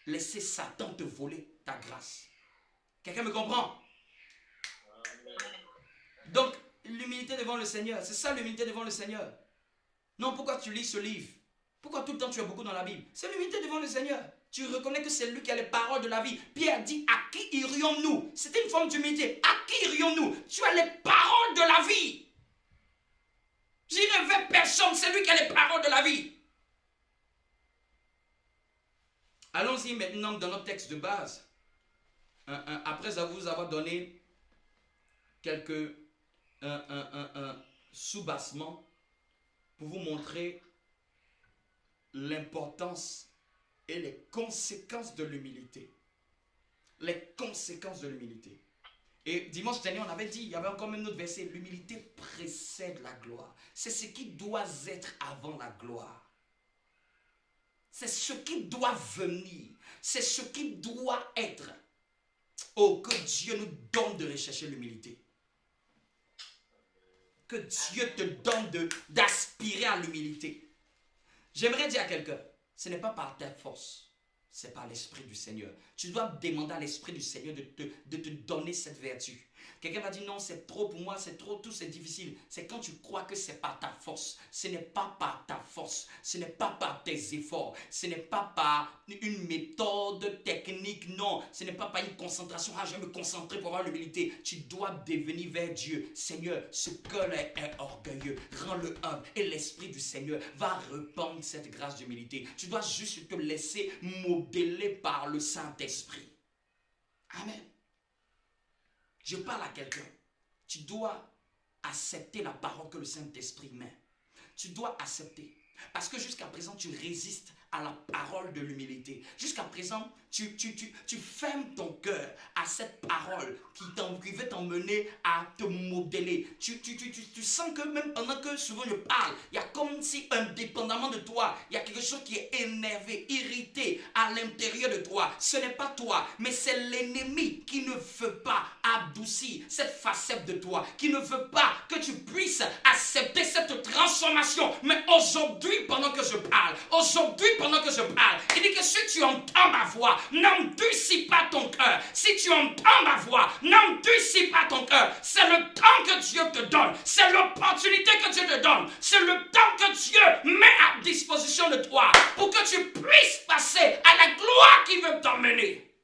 laisser Satan te voler ta grâce. Quelqu'un me comprend? Donc, l'humilité devant le Seigneur, c'est ça l'humilité devant le Seigneur. Non, pourquoi tu lis ce livre? Pourquoi tout le temps tu as beaucoup dans la Bible? C'est l'humilité devant le Seigneur. Tu reconnais que c'est lui qui a les paroles de la vie. Pierre dit, à qui irions-nous? C'était une forme d'humilité. À qui irions-nous? Tu as les paroles de la vie. Je ne vais personne, c'est lui qui a les paroles de la vie. Allons-y maintenant dans notre texte de base. Après vous avoir donné quelques sous-bassements pour vous montrer l'importance et les conséquences de l'humilité. Les conséquences de l'humilité. Et dimanche dernier, on avait dit, il y avait encore même un autre verset, l'humilité précède la gloire. C'est ce qui doit être avant la gloire. C'est ce qui doit venir. C'est ce qui doit être. Oh, que Dieu nous donne de rechercher l'humilité. Que Dieu te donne d'aspirer à l'humilité. J'aimerais dire à quelqu'un, ce n'est pas par ta force, c'est par l'Esprit du Seigneur. Tu dois demander à l'Esprit du Seigneur de te donner cette vertu. Quelqu'un va dire non, c'est trop pour moi, c'est trop, tout c'est difficile. C'est quand tu crois que c'est par ta force. Ce n'est pas par ta force, ce n'est pas par tes efforts, ce n'est pas par une méthode technique, non. Ce n'est pas par une concentration. Ah, je vais me concentrer pour avoir l'humilité. Tu dois devenir vers Dieu. Seigneur, ce cœur est orgueilleux, rends-le humble. Et l'Esprit du Seigneur va répandre cette grâce d'humilité. Tu dois juste te laisser modeler par le Saint-Esprit. Amen. Je parle à quelqu'un. Tu dois accepter la parole que le Saint-Esprit met. Tu dois accepter. Parce que jusqu'à présent, tu résistes à la parole de l'humilité. Jusqu'à présent, tu fermes ton cœur à cette parole qui veut t'emmener à te modeler. Tu sens que même pendant que souvent je parle, il y a comme si indépendamment de toi, il y a quelque chose qui est énervé, irrité à l'intérieur de toi. Ce n'est pas toi, mais c'est l'ennemi qui ne veut pas adoucir cette facette de toi, qui ne veut pas que tu puisses accepter cette transformation. Mais aujourd'hui, pendant que je parle, il dit que si tu entends ma voix, n'endurcis pas ton cœur. Si tu entends ma voix, n'endurcis pas ton cœur. C'est le temps que Dieu te donne. C'est l'opportunité que Dieu te donne. C'est le temps que Dieu met à disposition de toi pour que tu puisses passer à la gloire qui veut t'emmener.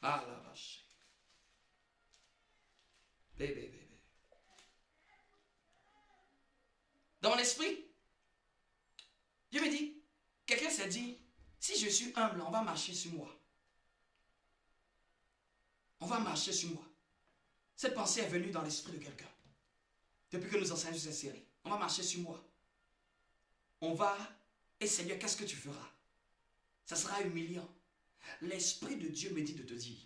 Ah la vache. Bébé. Dans mon esprit, Dieu me dit, quelqu'un s'est dit, si je suis humble, on va marcher sur moi. On va marcher sur moi. Cette pensée est venue dans l'esprit de quelqu'un. Depuis que nous enseignons cette série. On va marcher sur moi. On va, et Seigneur, qu'est-ce que tu feras? Ça sera humiliant. L'Esprit de Dieu me dit de te dire,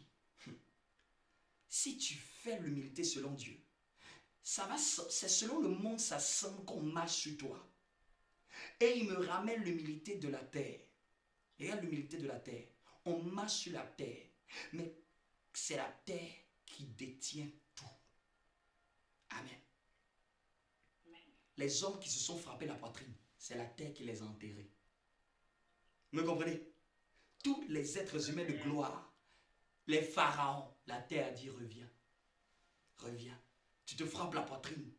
si tu fais l'humilité selon Dieu, c'est selon le monde, ça semble qu'on marche sur toi. Et il me ramène l'humilité de la terre. Regarde l'humilité de la terre. On marche sur la terre. Mais c'est la terre qui détient tout. Amen. Les hommes qui se sont frappés la poitrine, c'est la terre qui les a enterrés. Vous me comprenez? Tous les êtres humains de gloire, les pharaons, la terre a dit reviens. Reviens. Tu te frappes la poitrine.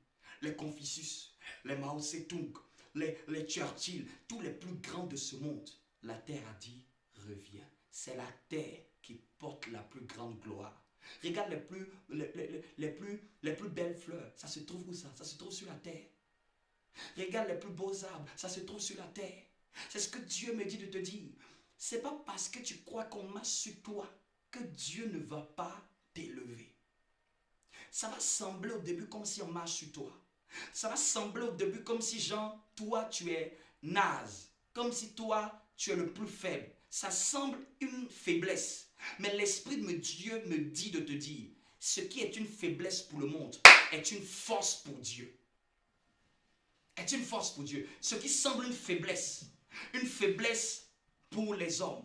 Les Confucius, les Mao Tse-tung, les Churchill, tous les plus grands de ce monde, la terre a dit reviens. C'est la terre qui porte la plus grande gloire. Regarde les plus belles fleurs. Ça se trouve où ça? Ça se trouve sur la terre. Regarde les plus beaux arbres. Ça se trouve sur la terre. C'est ce que Dieu me dit de te dire. C'est pas parce que tu crois qu'on marche sur toi que Dieu ne va pas t'élever. Ça va sembler au début comme si on marche sur toi. Ça va sembler au début comme si, genre, toi, tu es naze. Comme si toi, tu es le plus faible. Ça semble une faiblesse. Mais l'Esprit de Dieu me dit de te dire, ce qui est une faiblesse pour le monde est une force pour Dieu. Est une force pour Dieu. Ce qui semble une faiblesse pour les hommes,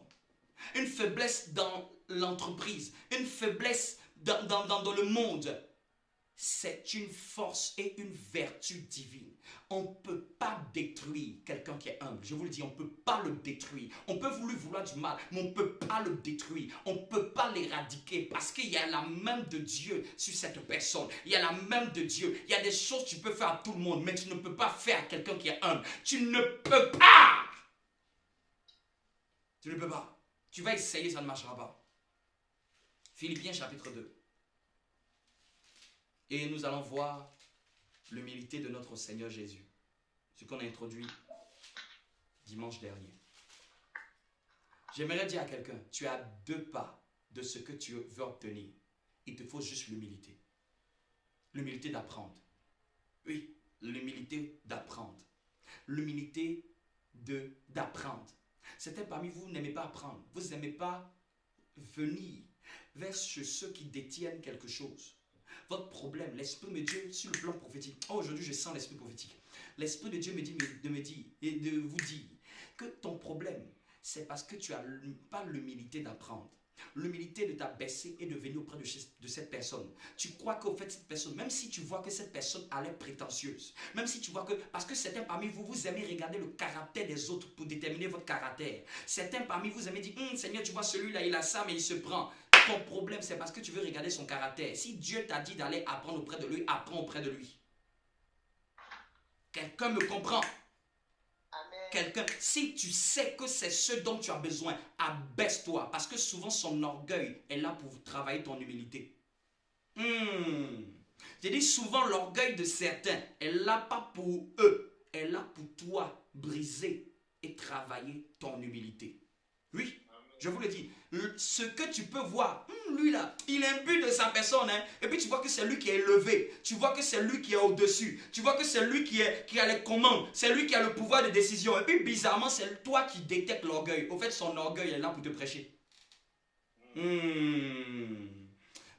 une faiblesse dans l'entreprise, une faiblesse dans le monde, c'est une force et une vertu divine. On ne peut pas détruire quelqu'un qui est humble. Je vous le dis, on ne peut pas le détruire. On peut lui vouloir du mal, mais on ne peut pas le détruire. On ne peut pas l'éradiquer parce qu'il y a la main de Dieu sur cette personne. Il y a la main de Dieu. Il y a des choses que tu peux faire à tout le monde, mais tu ne peux pas faire à quelqu'un qui est humble. Tu ne peux pas. Tu ne peux pas. Tu vas essayer, ça ne marchera pas. Philippiens chapitre 2. Et nous allons voir l'humilité de notre Seigneur Jésus. Ce qu'on a introduit dimanche dernier. J'aimerais dire à quelqu'un, tu as 2 pas de ce que tu veux obtenir. Il te faut juste l'humilité. L'humilité d'apprendre. Oui, l'humilité d'apprendre. L'humilité d'apprendre. Certains parmi vous n'aimez pas apprendre. Vous n'aimez pas venir vers ceux qui détiennent quelque chose. Votre problème, l'Esprit de Dieu sur le plan prophétique. Oh, aujourd'hui, je sens l'Esprit prophétique. L'Esprit de Dieu me dit et de vous dire que ton problème, c'est parce que tu n'as pas l'humilité d'apprendre. L'humilité de t'abaisser et de venir auprès de cette personne. Tu crois qu'au fait, cette personne, même si tu vois que cette personne a l'air prétentieuse, même si tu vois que, parce que certains parmi vous, vous aimez regarder le caractère des autres pour déterminer votre caractère. Certains parmi vous aimez dire, Seigneur, tu vois celui-là, il a ça, mais il se prend. Ton problème, c'est parce que tu veux regarder son caractère. Si Dieu t'a dit d'aller apprendre auprès de lui, apprends auprès de lui. Quelqu'un me comprend? Quelqu'un, si tu sais que c'est ce dont tu as besoin, abaisse-toi. Parce que souvent, son orgueil est là pour travailler ton humilité. J'ai dit souvent, l'orgueil de certains est là pas pour eux, est là pour toi briser et travailler ton humilité. Oui, je vous le dis. Ce que tu peux voir, lui là, il est imbu de sa personne. Hein, et puis tu vois que c'est lui qui est élevé. Tu vois que c'est lui qui est au-dessus. Tu vois que c'est lui qui a les commandes. C'est lui qui a le pouvoir de décision. Et puis bizarrement, c'est toi qui détectes l'orgueil. Au fait, son orgueil est là pour te prêcher.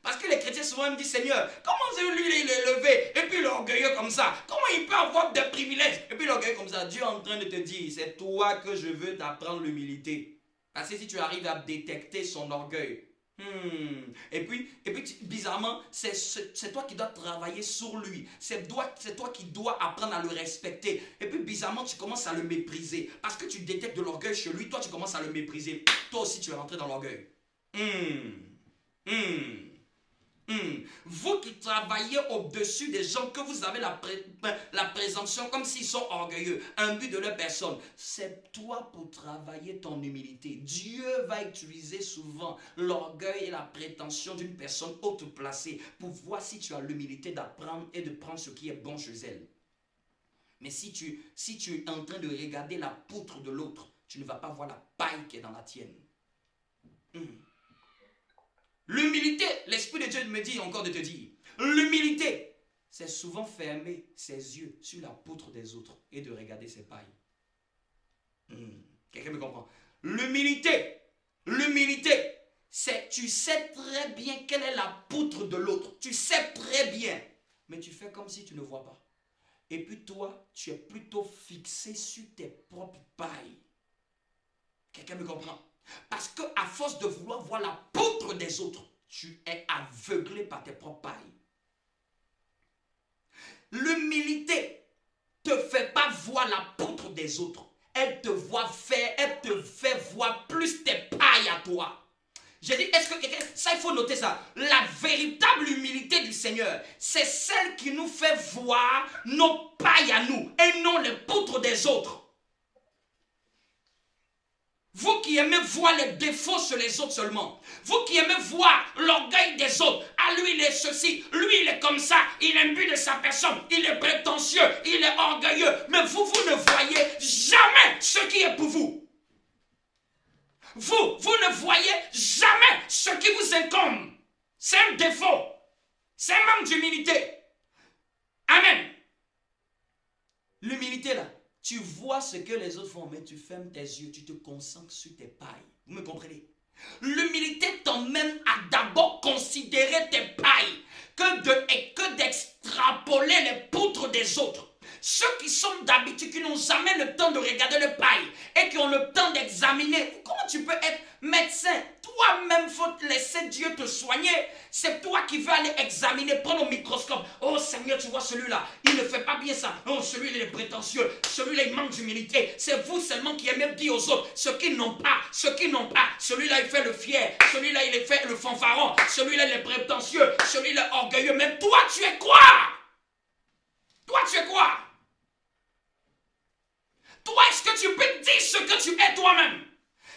Parce que les chrétiens souvent me disent, Seigneur, comment lui il est élevé et puis il est orgueilleux comme ça? Comment il peut avoir des privilèges? Et puis l'orgueil comme ça, Dieu est en train de te dire, c'est toi que je veux t'apprendre l'humilité. Parce que si tu arrives à détecter son orgueil, et puis bizarrement, c'est toi qui dois travailler sur lui. C'est toi qui dois apprendre à le respecter. Et puis bizarrement, tu commences à le mépriser. Parce que tu détectes de l'orgueil chez lui, toi tu commences à le mépriser. Toi aussi tu es rentré dans l'orgueil. Vous qui travaillez au-dessus des gens que vous avez la présomption comme s'ils sont orgueilleux, un but de leur personne, c'est toi pour travailler ton humilité. Dieu va utiliser souvent l'orgueil et la prétention d'une personne haute placée pour voir si tu as l'humilité d'apprendre et de prendre ce qui est bon chez elle. Mais si tu es en train de regarder la poutre de l'autre, tu ne vas pas voir la paille qui est dans la tienne. L'humilité, l'Esprit de Dieu me dit encore de te dire, l'humilité, c'est souvent fermer ses yeux sur la poutre des autres et de regarder ses pailles. Quelqu'un me comprend? L'humilité, c'est tu sais très bien quelle est la poutre de l'autre. Tu sais très bien, mais tu fais comme si tu ne vois pas. Et puis toi, tu es plutôt fixé sur tes propres pailles. Quelqu'un me comprend? Parce qu'à force de vouloir voir la poutre des autres, tu es aveuglé par tes propres pailles. L'humilité ne te fait pas voir la poutre des autres. Elle te fait voir plus tes pailles à toi. J'ai dit, est-ce que quelqu'un... Ça, il faut noter ça. La véritable humilité du Seigneur, c'est celle qui nous fait voir nos pailles à nous et non les poutres des autres. Vous qui aimez voir les défauts sur les autres seulement. Vous qui aimez voir l'orgueil des autres. Ah, lui, il est ceci. Lui, il est comme ça. Il est imbu de sa personne. Il est prétentieux. Il est orgueilleux. Mais vous ne voyez jamais ce qui est pour vous. Vous ne voyez jamais ce qui vous incombe. C'est un défaut. C'est un manque d'humilité. Amen. L'humilité là. Tu vois ce que les autres font, mais tu fermes tes yeux, tu te concentres sur tes pailles. Vous me comprenez? L'humilité t'emmène à d'abord considérer tes pailles que d'extrapoler les poutres des autres. Ceux qui sont d'habitude, qui n'ont jamais le temps de regarder le paille et qui ont le temps d'examiner. Comment tu peux être médecin? Toi-même, il faut laisser Dieu te soigner. C'est toi qui vas aller examiner, prendre au microscope. Oh Seigneur, tu vois celui-là, il ne fait pas bien ça. Oh, celui-là, il est prétentieux. Celui-là, il manque d'humilité. C'est vous seulement qui aimez dire aux autres ce qu'ils n'ont pas, ce qu'ils n'ont pas. Celui-là, il fait le fier. Celui-là, il fait le fanfaron. Celui-là, il est prétentieux. Celui-là, orgueilleux. Mais toi, tu es quoi? Toi, tu es quoi? Toi, est-ce que tu peux dire ce que tu es toi-même?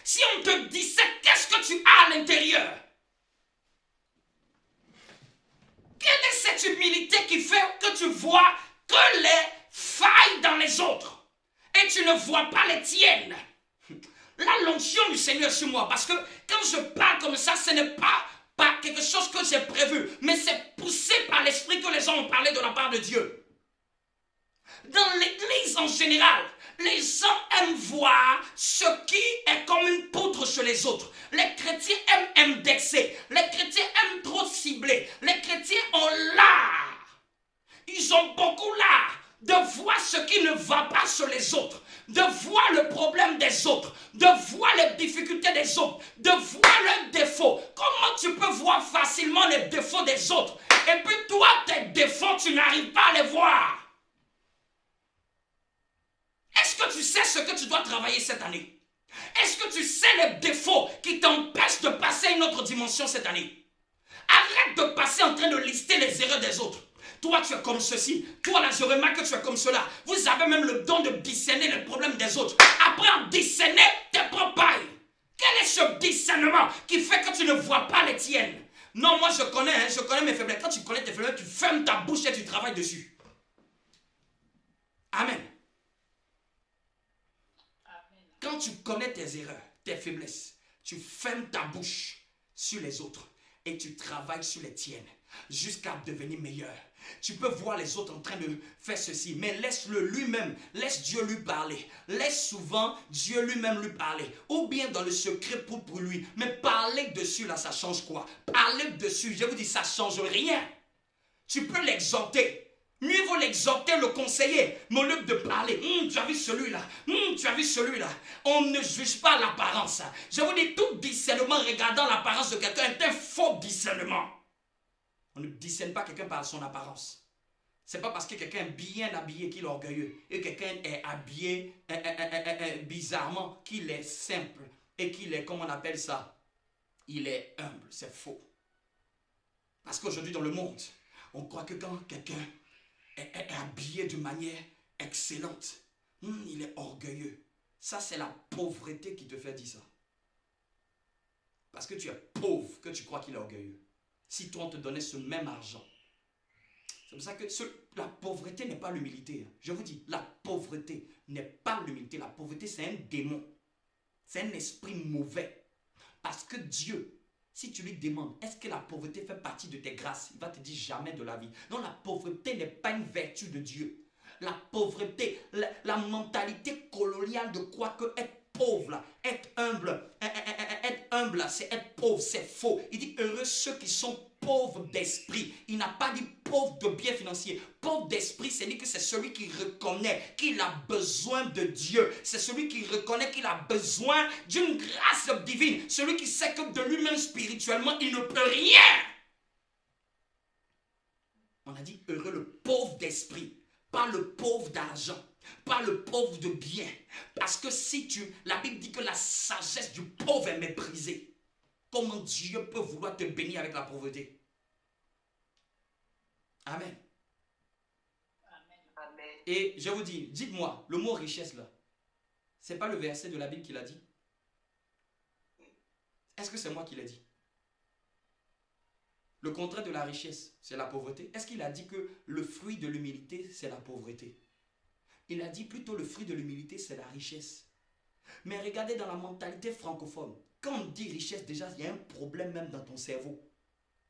Si on te disait qu'est-ce que tu as à l'intérieur? Quelle est cette humilité qui fait que tu vois que les failles dans les autres? Et et tu ne vois pas les tiennes. La l'onction du Seigneur sur moi, parce que quand je parle comme ça, ce n'est pas quelque chose que j'ai prévu, mais c'est poussé par l'esprit que les gens ont parlé de la part de Dieu. Dans l'église en général, les gens aiment voir ce qui est comme une poutre chez les autres. Les chrétiens aiment indexer, les chrétiens aiment trop cibler, les chrétiens ont l'art. Ils ont beaucoup l'art de voir ce qui ne va pas chez les autres, de voir le problème des autres, de voir les difficultés des autres, de voir leurs défauts. Comment tu peux voir facilement les défauts des autres et puis toi, tes défauts, tu n'arrives pas à les voir? Est-ce que tu sais ce que tu dois travailler cette année? Est-ce que tu sais les défauts qui t'empêchent de passer à une autre dimension cette année? Arrête de passer en train de lister les erreurs des autres. Toi, tu es comme ceci. Toi, là, je remarque que tu es comme cela. Vous avez même le don de discerner les problèmes des autres. Après, en discerner tes propres pailles. Quel est ce discernement qui fait que tu ne vois pas les tiennes? Non, moi, je connais mes faiblesses. Quand tu connais tes faiblesses, tu fermes ta bouche et tu travailles dessus. Amen. Quand tu connais tes erreurs, tes faiblesses, tu fermes ta bouche sur les autres et tu travailles sur les tiennes jusqu'à devenir meilleur. Tu peux voir les autres en train de faire ceci, mais laisse-le lui-même, laisse Dieu lui parler. Laisse souvent Dieu lui-même lui parler. Ou bien dans le secret pour lui. Mais parler dessus, là, ça change quoi? Parler dessus, je vous dis, ça ne change rien. Tu peux l'exhorter. Mieux vaut l'exhorter, le conseiller, mais au lieu de parler, tu as vu celui-là, tu as vu celui-là. On ne juge pas l'apparence. Je vous dis, tout discernement regardant l'apparence de quelqu'un est un faux discernement. On ne discerne pas quelqu'un par son apparence. Ce n'est pas parce que quelqu'un est bien habillé qu'il est orgueilleux, et quelqu'un est habillé bizarrement qu'il est simple, et qu'il est, comment on appelle ça, il est humble. C'est faux. Parce qu'aujourd'hui dans le monde, on croit que quand quelqu'un est habillé de manière excellente, il est orgueilleux. Ça, c'est la pauvreté qui te fait dire ça. Parce que tu es pauvre que tu crois qu'il est orgueilleux. Si toi, on te donnait ce même argent. C'est pour ça que la pauvreté n'est pas l'humilité. Je vous dis, la pauvreté n'est pas l'humilité. La pauvreté, c'est un démon. C'est un esprit mauvais. Parce que Dieu, si tu lui demandes, est-ce que la pauvreté fait partie de tes grâces? Il va te dire jamais de la vie. Non, la pauvreté n'est pas une vertu de Dieu. La pauvreté, la mentalité coloniale de croire que être pauvre, là, être humble, c'est être pauvre, c'est faux. Il dit heureux ceux qui sont pauvres d'esprit. Il n'a pas dit pauvre de biens financiers. Pauvre d'esprit, c'est dit que c'est celui qui reconnaît qu'il a besoin de Dieu. C'est celui qui reconnaît qu'il a besoin d'une grâce divine. Celui qui sait que de lui-même spirituellement, il ne peut rien. On a dit heureux le pauvre d'esprit, pas le pauvre d'argent. Pas le pauvre de bien. Parce que la Bible dit que la sagesse du pauvre est méprisée. Comment Dieu peut vouloir te bénir avec la pauvreté? Amen. Amen. Et je vous dis, dites-moi, le mot richesse là, c'est pas le verset de la Bible qui l'a dit? Est-ce que c'est moi qui l'ai dit? Le contraire de la richesse, c'est la pauvreté. Est-ce qu'il a dit que le fruit de l'humilité, c'est la pauvreté? Il a dit plutôt le fruit de l'humilité, c'est la richesse. Mais regardez dans la mentalité francophone, quand on dit richesse, déjà, il y a un problème même dans ton cerveau.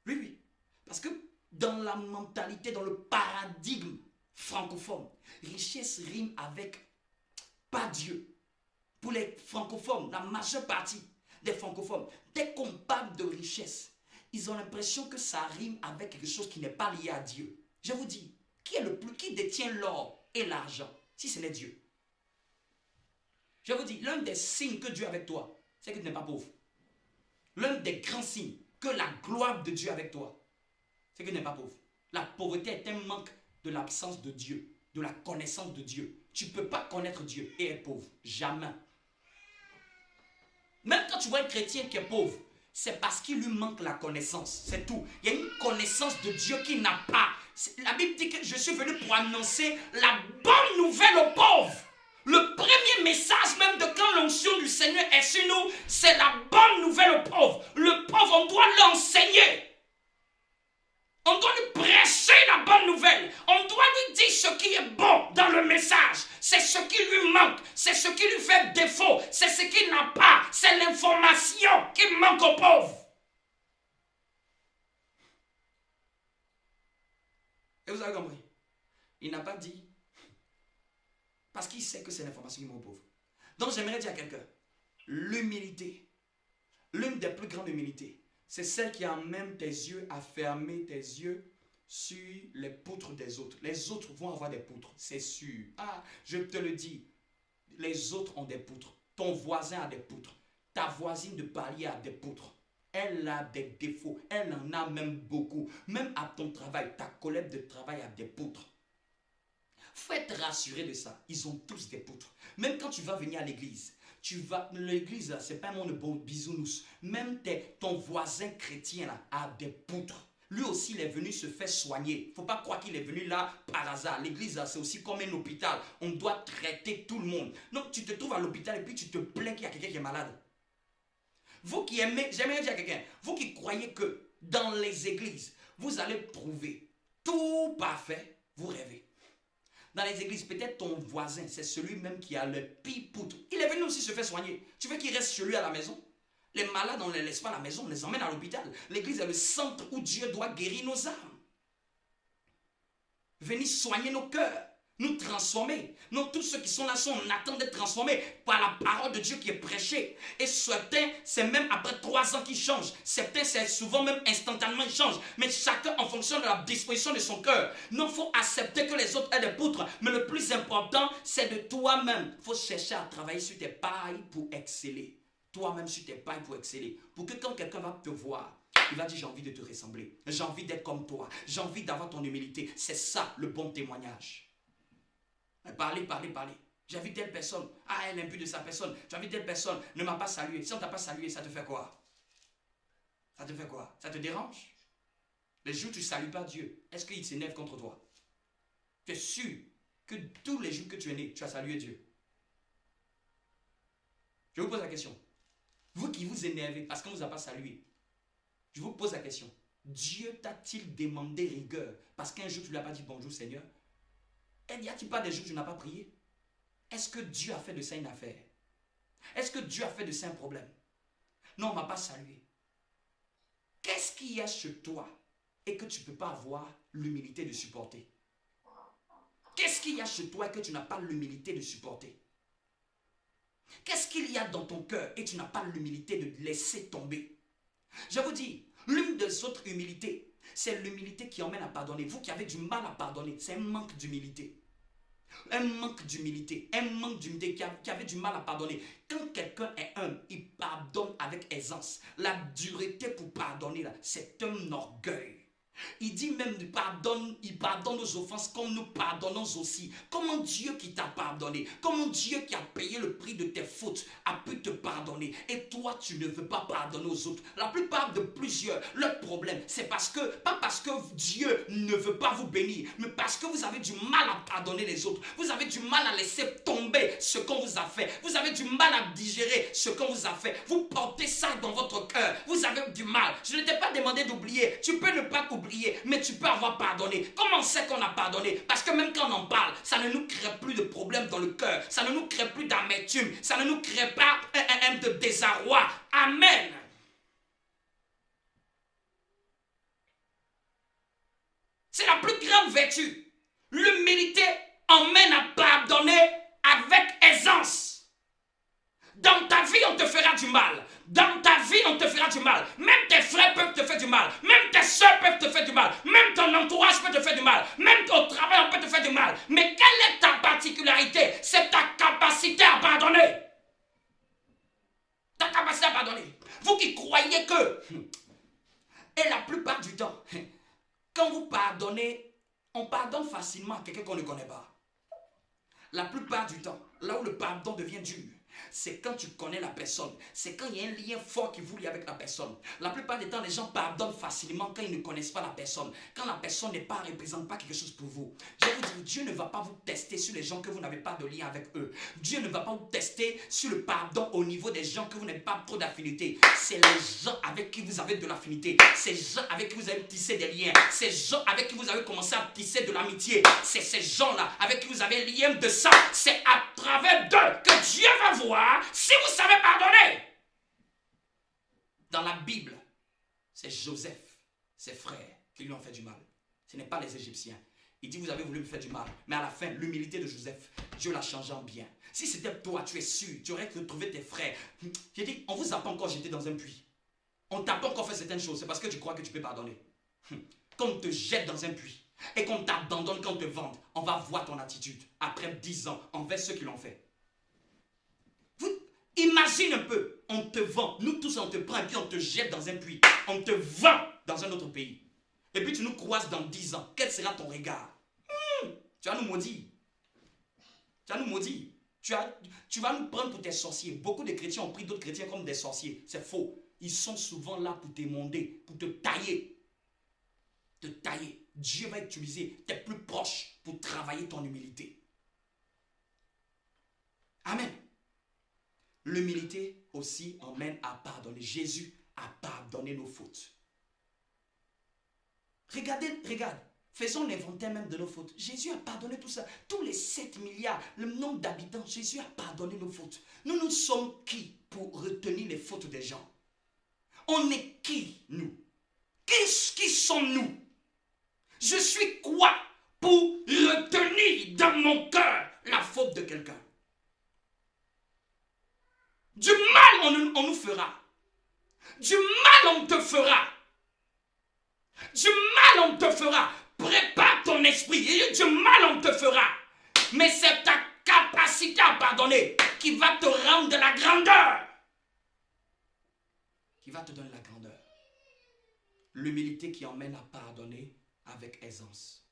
Oui, oui. Parce que dans la mentalité, dans le paradigme francophone, richesse rime avec pas Dieu. Pour les francophones, la majeure partie des francophones, dès qu'on parle de richesse, ils ont l'impression que ça rime avec quelque chose qui n'est pas lié à Dieu. Je vous dis, qui détient l'or et l'argent, si ce n'est Dieu? Je vous dis, l'un des signes que Dieu est avec toi, c'est que tu n'es pas pauvre. L'un des grands signes que la gloire de Dieu est avec toi, c'est que tu n'es pas pauvre. La pauvreté est un manque de l'absence de Dieu, de la connaissance de Dieu. Tu ne peux pas connaître Dieu et être pauvre. Jamais. Même quand tu vois un chrétien qui est pauvre, c'est parce qu'il lui manque la connaissance. C'est tout. Il y a une connaissance de Dieu qu'il n'a pas. La Bible dit que je suis venu pour annoncer la bonne nouvelle aux pauvres. Le premier message même de quand l'onction du Seigneur est sur nous, c'est la bonne nouvelle aux pauvres. Le pauvre, on doit l'enseigner. On doit lui prêcher la bonne nouvelle. On doit lui dire ce qui est bon dans le message. C'est ce qui lui manque. manque aux pauvres. Et vous avez compris? Il n'a pas dit, parce qu'il sait que c'est l'information qui manque aux pauvres. Donc j'aimerais dire à quelqu'un, l'humilité, l'une des plus grandes humilités, c'est celle qui amène tes yeux à fermer tes yeux sur les poutres des autres. Les autres vont avoir des poutres, c'est sûr. Ah, je te le dis, les autres ont des poutres. Ton voisin a des poutres. Ta voisine de palier a des poutres. Elle a des défauts. Elle en a même beaucoup. Même à ton travail, ta collègue de travail a des poutres. Faut être rassuré de ça. Ils ont tous des poutres. Même quand tu vas venir à l'église, l'église, ce n'est pas un monde de bon bisounours. Même ton voisin chrétien là, a des poutres. Lui aussi, il est venu se faire soigner. Il ne faut pas croire qu'il est venu là par hasard. L'église, c'est aussi comme un hôpital. On doit traiter tout le monde. Donc, tu te trouves à l'hôpital et puis tu te plains qu'il y a quelqu'un qui est malade. Vous qui aimez, j'aimerais dire à quelqu'un, vous qui croyez que dans les églises, vous allez trouver tout parfait, vous rêvez. Dans les églises, peut-être ton voisin, c'est celui-même qui a le pire poutre. Il est venu aussi se faire soigner. Tu veux qu'il reste chez lui à la maison? Les malades, on ne les laisse pas à la maison, on les emmène à l'hôpital. L'église est le centre où Dieu doit guérir nos âmes. Venir soigner nos cœurs, nous transformer. Non, tous ceux qui sont là sont en attente d'être transformés par la parole de Dieu qui est prêchée. Et certains, c'est même après 3 ans qu'ils changent. Certains, c'est souvent même instantanément ils changent. Mais chacun en fonction de la disposition de son cœur. Non, il faut accepter que les autres aient des poutres. Mais le plus important, c'est de toi-même. Il faut chercher à travailler sur tes pailles pour exceller. Toi-même sur tes pailles pour exceller. Pour que quand quelqu'un va te voir, il va dire j'ai envie de te ressembler. J'ai envie d'être comme toi. J'ai envie d'avoir ton humilité. C'est ça le bon témoignage. Parlez. J'ai vu telle personne. Ah, elle est impure de sa personne. J'ai vu telle personne. Ne m'a pas salué. Si on ne t'a pas salué, ça te fait quoi? Ça te fait quoi? Ça te dérange? Les jours où tu ne salues pas Dieu, est-ce qu'il s'énerve contre toi? Tu es sûr que tous les jours que tu es né, tu as salué Dieu? Je vous pose la question. Vous qui vous énervez parce qu'on ne vous a pas salué, je vous pose la question. Dieu t'a-t-il demandé rigueur parce qu'un jour tu ne lui as pas dit bonjour Seigneur? Et n'y a-t-il pas des jours où tu n'as pas prié? Est-ce que Dieu a fait de ça une affaire? Est-ce que Dieu a fait de ça un problème? Non, on ne m'a pas salué. Qu'est-ce qu'il y a chez toi et que tu ne peux pas avoir l'humilité de supporter? Qu'est-ce qu'il y a chez toi et que tu n'as pas l'humilité de supporter? Qu'est-ce qu'il y a dans ton cœur et tu n'as pas l'humilité de laisser tomber? Je vous dis, l'une des autres humilités, c'est l'humilité qui emmène à pardonner. Vous qui avez du mal à pardonner, c'est un manque d'humilité. Un manque d'humilité. Un manque d'humilité qui avait du mal à pardonner. Quand quelqu'un est humble, il pardonne avec aisance. La dureté pour pardonner, c'est un orgueil. Il dit même il pardonne nos offenses comme nous pardonnons aussi. Comment Dieu qui t'a pardonné, comment Dieu qui a payé le prix de tes fautes a pu te pardonner et toi tu ne veux pas pardonner aux autres. La plupart de plusieurs, leur problème c'est pas parce que Dieu ne veut pas vous bénir, mais parce que vous avez du mal à pardonner les autres. Vous avez du mal à laisser tomber ce qu'on vous a fait. Vous avez du mal à digérer ce qu'on vous a fait. Vous portez ça dans votre cœur. Vous avez du mal. Je ne t'ai pas demandé d'oublier. Tu peux ne pas oublier. Mais tu peux avoir pardonné. Comment on sait qu'on a pardonné? Parce que même quand on en parle, ça ne nous crée plus de problèmes dans le cœur. Ça ne nous crée plus d'amertume. Ça ne nous crée pas de désarroi. Amen. C'est la plus grande vertu. L'humilité emmène à pardonner avec aisance. Dans ta vie, on te fera du mal. Dans ta vie, on te fera du mal. Même tes frères peuvent te faire du mal. Même tes soeurs peuvent te faire du mal. Même ton entourage peut te faire du mal. Même au travail, on peut te faire du mal. Mais quelle est ta particularité? C'est ta capacité à pardonner. Ta capacité à pardonner. Vous qui croyez que... Et la plupart du temps, quand vous pardonnez, on pardonne facilement à quelqu'un qu'on ne connaît pas. La plupart du temps, là où le pardon devient dur, c'est quand tu connais la personne. C'est quand il y a un lien fort qui vous lie avec la personne. La plupart du temps, les gens pardonnent facilement quand ils ne connaissent pas la personne. Quand la personne ne représente pas quelque chose pour vous. Je vous dis, Dieu ne va pas vous tester sur les gens que vous n'avez pas de lien avec eux. Dieu ne va pas vous tester sur le pardon au niveau des gens que vous n'avez pas trop d'affinité. C'est les gens avec qui vous avez de l'affinité. C'est les gens avec qui vous avez tissé des liens. C'est les gens avec qui vous avez commencé à tisser de l'amitié. C'est ces gens-là avec qui vous avez un lien de sang. C'est à travers d'eux que Dieu va voir si vous savez pardonner. Dans la Bible, c'est Joseph, ses frères, qui lui ont fait du mal. Ce n'est pas les Égyptiens. Il dit, vous avez voulu me faire du mal. Mais à la fin, l'humilité de Joseph, Dieu l'a changé en bien. Si c'était toi, tu es sûr, tu aurais retrouvé tes frères. J'ai dit, on vous a pas encore jeté dans un puits. On t'a pas encore fait certaines choses. C'est parce que tu crois que tu peux pardonner. Quand on te jette dans un puits et qu'on t'abandonne, quand on te vende, on va voir ton attitude après 10 ans envers ceux qui l'ont fait. Imagine un peu, on te vend, nous tous on te prend et puis on te jette dans un puits. On te vend dans un autre pays. Et puis tu nous croises dans 10 ans. Quel sera ton regard? Tu vas nous maudire. Tu vas nous maudire. Tu vas nous prendre pour tes sorciers. Beaucoup de chrétiens ont pris d'autres chrétiens comme des sorciers. C'est faux. Ils sont souvent là pour t'émonder, pour te tailler. Te tailler. Dieu va utiliser tes plus proches pour travailler ton humilité. Amen. L'humilité aussi emmène à pardonner. Jésus a pardonné nos fautes. Regarde. Faisons l'inventaire même de nos fautes. Jésus a pardonné tout ça. Tous les 7 milliards, le nombre d'habitants, Jésus a pardonné nos fautes. Nous sommes qui pour retenir les fautes des gens? On est qui, nous? Qui sommes-nous? Je suis quoi pour retenir dans mon cœur la faute de quelqu'un? Du mal on nous fera. Du mal on te fera. Du mal on te fera. Prépare ton esprit. Et du mal on te fera. Mais c'est ta capacité à pardonner qui va te rendre de la grandeur. Qui va te donner la grandeur. L'humilité qui emmène à pardonner avec aisance.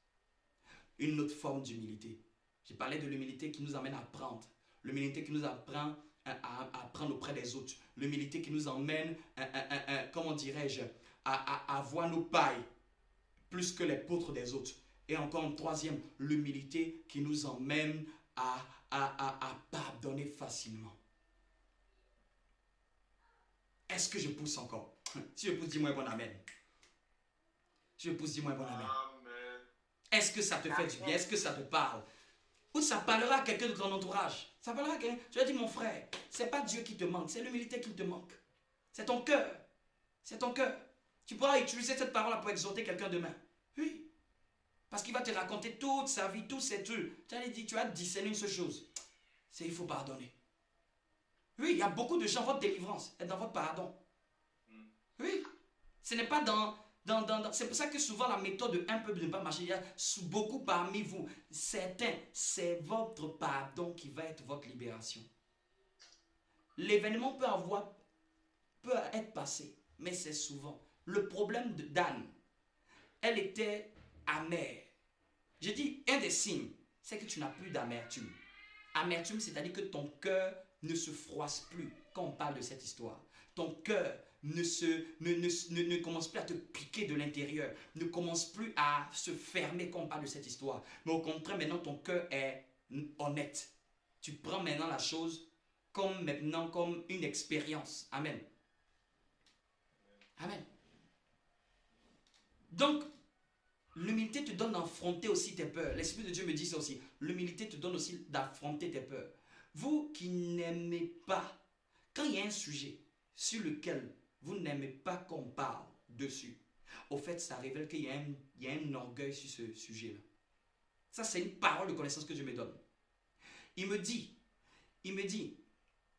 Une autre forme d'humilité. J'ai parlé de l'humilité qui nous amène à prendre. L'humilité qui nous apprend à prendre auprès des autres. L'humilité qui nous emmène, comment dirais-je, à voir nos pailles plus que les poutres des autres. Et encore une troisième, l'humilité qui nous emmène à pardonner facilement. Est-ce que je pousse encore? Si je pousse, dis-moi un bon amen. Si je pousse, dis-moi un bon amen. Est-ce que ça te fait du bien? Est-ce que ça te parle? Ou ça parlera à quelqu'un de ton entourage? Ça parlera à quelqu'un. Tu vas dire, mon frère, c'est pas Dieu qui te manque, c'est l'humilité qui te manque. C'est ton cœur. C'est ton cœur. Tu pourras utiliser cette parole pour exhorter quelqu'un demain. Oui. Parce qu'il va te raconter toute sa vie, tous ses trucs. Tu vas discerner une seule chose. C'est il faut pardonner. Oui, il y a beaucoup de gens, votre délivrance est dans votre pardon. Oui. Ce n'est pas dans c'est pour ça que souvent la méthode de un peu ne pas marcher. Il y a beaucoup parmi vous. Certains, c'est votre pardon qui va être votre libération. L'événement peut être passé, mais c'est souvent. Le problème d'Anne, elle était amère. Je dis, un des signes, c'est que tu n'as plus d'amertume. Amertume, c'est-à-dire que ton cœur ne se froisse plus quand on parle de cette histoire. Ton cœur ne commence plus à te piquer de l'intérieur, ne commence plus à se fermer quand on parle de cette histoire. Mais au contraire, maintenant, ton cœur est honnête. Tu prends maintenant la chose comme une expérience. Amen. Amen. Donc, l'humilité te donne d'affronter aussi tes peurs. L'Esprit de Dieu me dit ça aussi. L'humilité te donne aussi d'affronter tes peurs. Vous qui n'aimez pas, quand il y a un sujet sur lequel vous n'aimez pas qu'on parle dessus, au fait, ça révèle qu'il y a un orgueil sur ce sujet-là. Ça, c'est une parole de connaissance que Dieu me donne. Il me dit,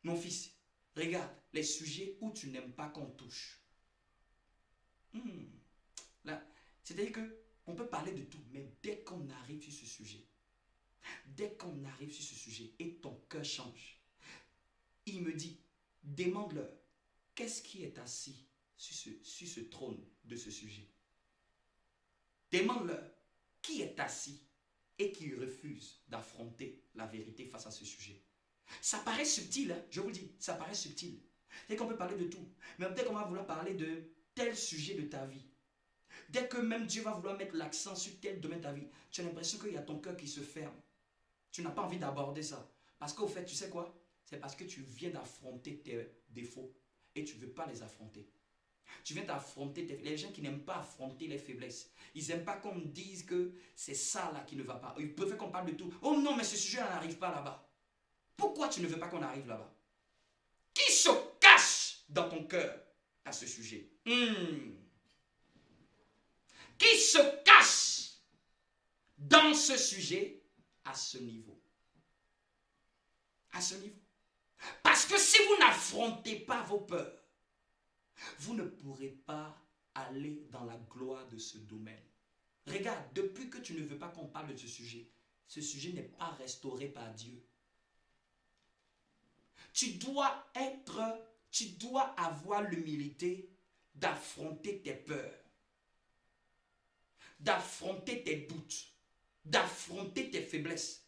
mon fils, regarde, les sujets où tu n'aimes pas qu'on touche. Là, c'est-à-dire qu'on peut parler de tout, mais dès qu'on arrive sur ce sujet, et ton cœur change, il me dit, demande-leur, qu'est-ce qui est assis sur ce trône de ce sujet? Demande-leur, qui est assis et qui refuse d'affronter la vérité face à ce sujet? Ça paraît subtil, hein? Je vous le dis, ça paraît subtil. C'est qu'on peut parler de tout, mais peut-être qu'on va vouloir parler de tel sujet de ta vie. Dès que même Dieu va vouloir mettre l'accent sur tel domaine de ta vie, tu as l'impression qu'il y a ton cœur qui se ferme. Tu n'as pas envie d'aborder ça. Parce qu'au fait, tu sais quoi? C'est parce que tu viens d'affronter tes défauts et tu ne veux pas les affronter. Tu viens d'affronter les gens qui n'aiment pas affronter les faiblesses. Ils n'aiment pas qu'on dise que c'est ça là qui ne va pas. Ils préfèrent qu'on parle de tout. Oh non, mais ce sujet n'arrive pas là-bas. Pourquoi tu ne veux pas qu'on arrive là-bas? Qui se cache dans ton cœur à ce sujet. Qui se cache dans ce sujet à ce niveau. À ce niveau. Parce que si vous n'affrontez pas vos peurs, vous ne pourrez pas aller dans la gloire de ce domaine. Regarde, depuis que tu ne veux pas qu'on parle de ce sujet n'est pas restauré par Dieu. Tu dois avoir l'humilité d'affronter tes peurs, d'affronter tes doutes, d'affronter tes faiblesses,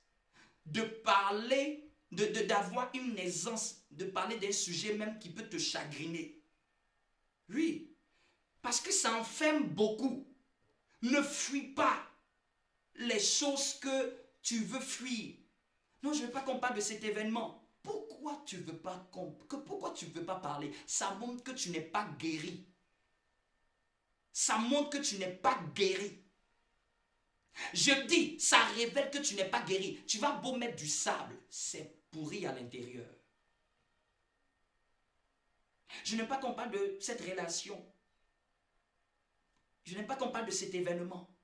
de parler, d'avoir une aisance, de parler d'un sujet même qui peut te chagriner. Oui, parce que ça enferme beaucoup. Ne fuis pas les choses que tu veux fuir. Non, je ne veux pas qu'on parle de cet événement. Pourquoi tu ne veux pas parler? Ça montre que tu n'es pas guéri. Ça montre que tu n'es pas guéri. Je dis, ça révèle que tu n'es pas guéri. Tu vas beau mettre du sable, c'est pourri à l'intérieur. Je n'aime pas qu'on parle de cette relation. Je n'aime pas qu'on parle de cet événement.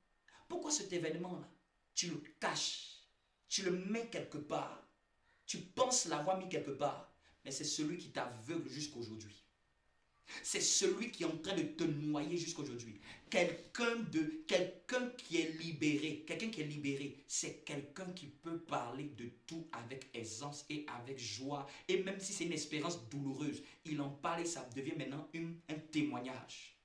Pourquoi cet événement-là? Tu le caches. Tu le mets quelque part. Tu penses l'avoir mis quelque part. Mais c'est celui qui t'aveugle jusqu'aujourd'hui. C'est celui qui est en train de te noyer jusqu'aujourd'hui. Quelqu'un qui est libéré. Quelqu'un qui est libéré, c'est quelqu'un qui peut parler de tout avec aisance et avec joie. Et même si c'est une expérience douloureuse, il en parle et ça devient maintenant un témoignage.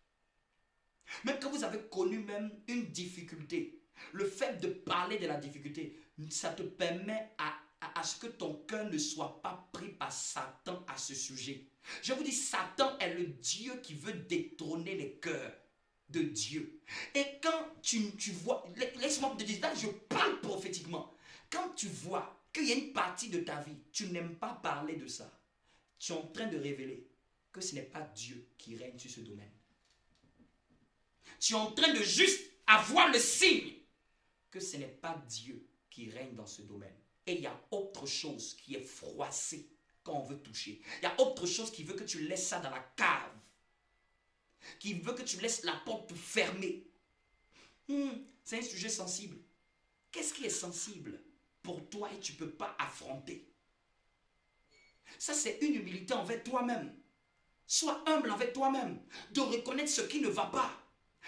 Même quand vous avez connu même une difficulté, le fait de parler de la difficulté, ça te permet à ce que ton cœur ne soit pas pris par Satan à ce sujet. Je vous dis, Satan est le Dieu qui veut détrôner les cœurs de Dieu. Et quand tu vois, laisse-moi te dire, là je parle prophétiquement. Quand tu vois qu'il y a une partie de ta vie, tu n'aimes pas parler de ça, tu es en train de révéler que ce n'est pas Dieu qui règne sur ce domaine. Tu es en train de juste avoir le signe que ce n'est pas Dieu qui règne dans ce domaine. Et il y a autre chose qui est froissée quand on veut toucher. Il y a autre chose qui veut que tu laisses ça dans la cave. Qui veut que tu laisses la porte fermée. C'est un sujet sensible. Qu'est-ce qui est sensible pour toi et tu ne peux pas affronter? Ça, c'est une humilité envers toi-même. Sois humble envers toi-même. De reconnaître ce qui ne va pas.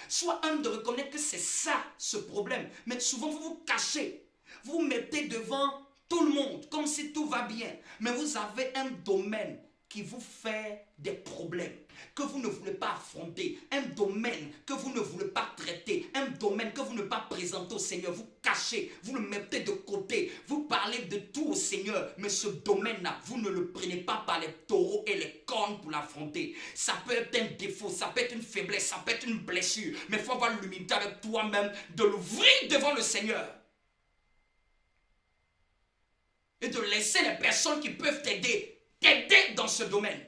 Sois humble de reconnaître que c'est ça, ce problème. Mais souvent, vous vous cachez. Vous vous mettez devant tout le monde, comme si tout va bien. Mais vous avez un domaine qui vous fait des problèmes, que vous ne voulez pas affronter, un domaine que vous ne voulez pas traiter, un domaine que vous ne voulez pas présenter au Seigneur. Vous cachez, vous le mettez de côté, vous parlez de tout au Seigneur, mais ce domaine-là, vous ne le prenez pas par les taureaux et les cornes pour l'affronter. Ça peut être un défaut, ça peut être une faiblesse, ça peut être une blessure, mais il faut avoir l'humilité avec toi-même de l'ouvrir devant le Seigneur. Et de laisser les personnes qui peuvent t'aider dans ce domaine.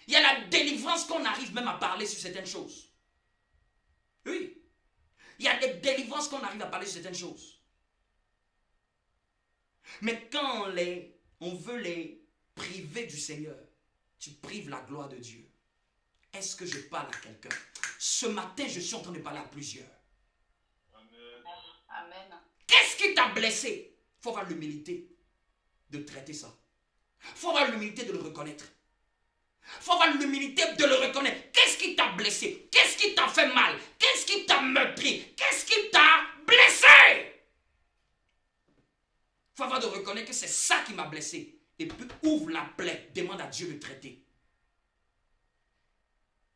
Il y a la délivrance qu'on arrive même à parler sur certaines choses. Oui. Il y a des délivrances qu'on arrive à parler sur certaines choses. Mais quand on veut les priver du Seigneur, tu prives la gloire de Dieu. Est-ce que je parle à quelqu'un? Ce matin, je suis en train de parler à plusieurs. Amen. Qu'est-ce qui t'a blessé? Il faut avoir l'humilité de traiter ça. Il faut avoir l'humilité de le reconnaître. Il faut avoir l'humilité de le reconnaître. Qu'est-ce qui t'a blessé? Qu'est-ce qui t'a fait mal? Qu'est-ce qui t'a meurtri? Qu'est-ce qui t'a blessé? Il faut avoir de reconnaître que c'est ça qui m'a blessé. Et puis ouvre la plaie, demande à Dieu de traiter.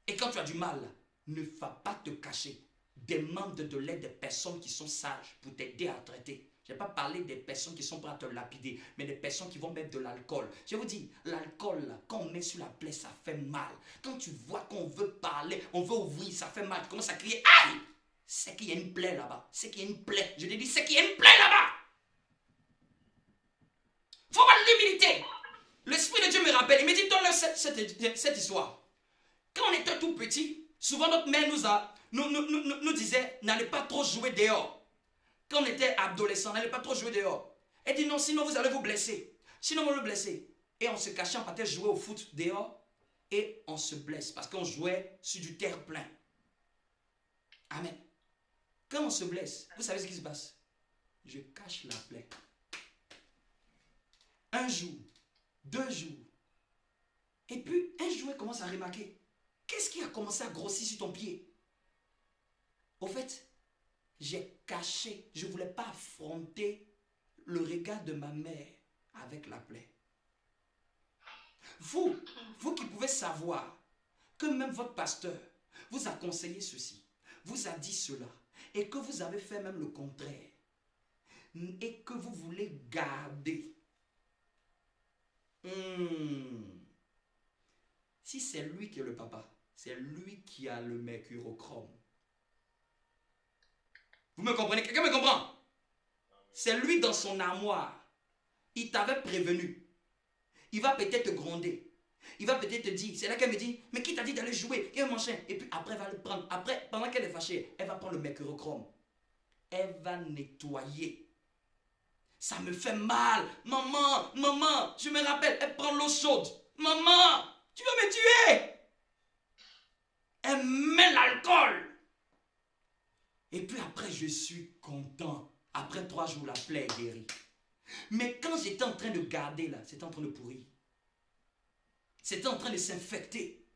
Et quand tu as du mal, ne va pas te cacher. Demande de l'aide des personnes qui sont sages pour t'aider à traiter. Je n'ai pas parlé des personnes qui sont prêtes à te lapider, mais des personnes qui vont mettre de l'alcool. Je vous dis, l'alcool, quand on met sur la plaie, ça fait mal. Quand tu vois qu'on veut parler, on veut ouvrir, ça fait mal. Tu commences à crier, aïe! C'est qu'il y a une plaie là-bas. C'est qu'il y a une plaie. Je te dis, c'est qu'il y a une plaie là-bas. Il faut avoir l'humilité. L'Esprit de Dieu me rappelle, il me dit, donne-leur cette histoire. Quand on était tout petit, souvent notre mère nous disait, n'allez pas trop jouer dehors. Quand on était adolescent, on n'allait pas trop jouer dehors. Elle dit non, sinon vous allez vous blesser. Sinon vous allez vous blesser. Et on se cachait, on partait jouer au foot dehors. et on se blesse parce qu'on jouait sur du terre-plein. Amen. Quand on se blesse, vous savez ce qui se passe? Je cache la plaie. Un jour, 2 jours. Et puis, un jour, elle commence à remarquer. Qu'est-ce qui a commencé à grossir sur ton pied? Au fait, j'ai caché. Je ne voulais pas affronter le regard de ma mère avec la plaie. Vous qui pouvez savoir que même votre pasteur vous a conseillé ceci, vous a dit cela, et que vous avez fait même le contraire, et que vous voulez garder. Si c'est lui qui est le papa, c'est lui qui a le mercurochrome. Vous me comprenez? Quelqu'un me comprend? C'est lui dans son armoire. Il t'avait prévenu. Il va peut-être te gronder. Il va peut-être te dire, c'est là qu'elle me dit, mais qui t'a dit d'aller jouer? Et puis après, elle va le prendre. Après, pendant qu'elle est fâchée, elle va prendre le mercurochrome. Elle va nettoyer. Ça me fait mal. Maman, maman, je me rappelle, elle prend l'eau chaude. Maman, tu vas me tuer. Elle met l'alcool. Et puis après, je suis content. Après 3 jours, la plaie est guérie. Mais quand j'étais en train de garder là, c'était en train de pourrir. C'était en train de s'infecter.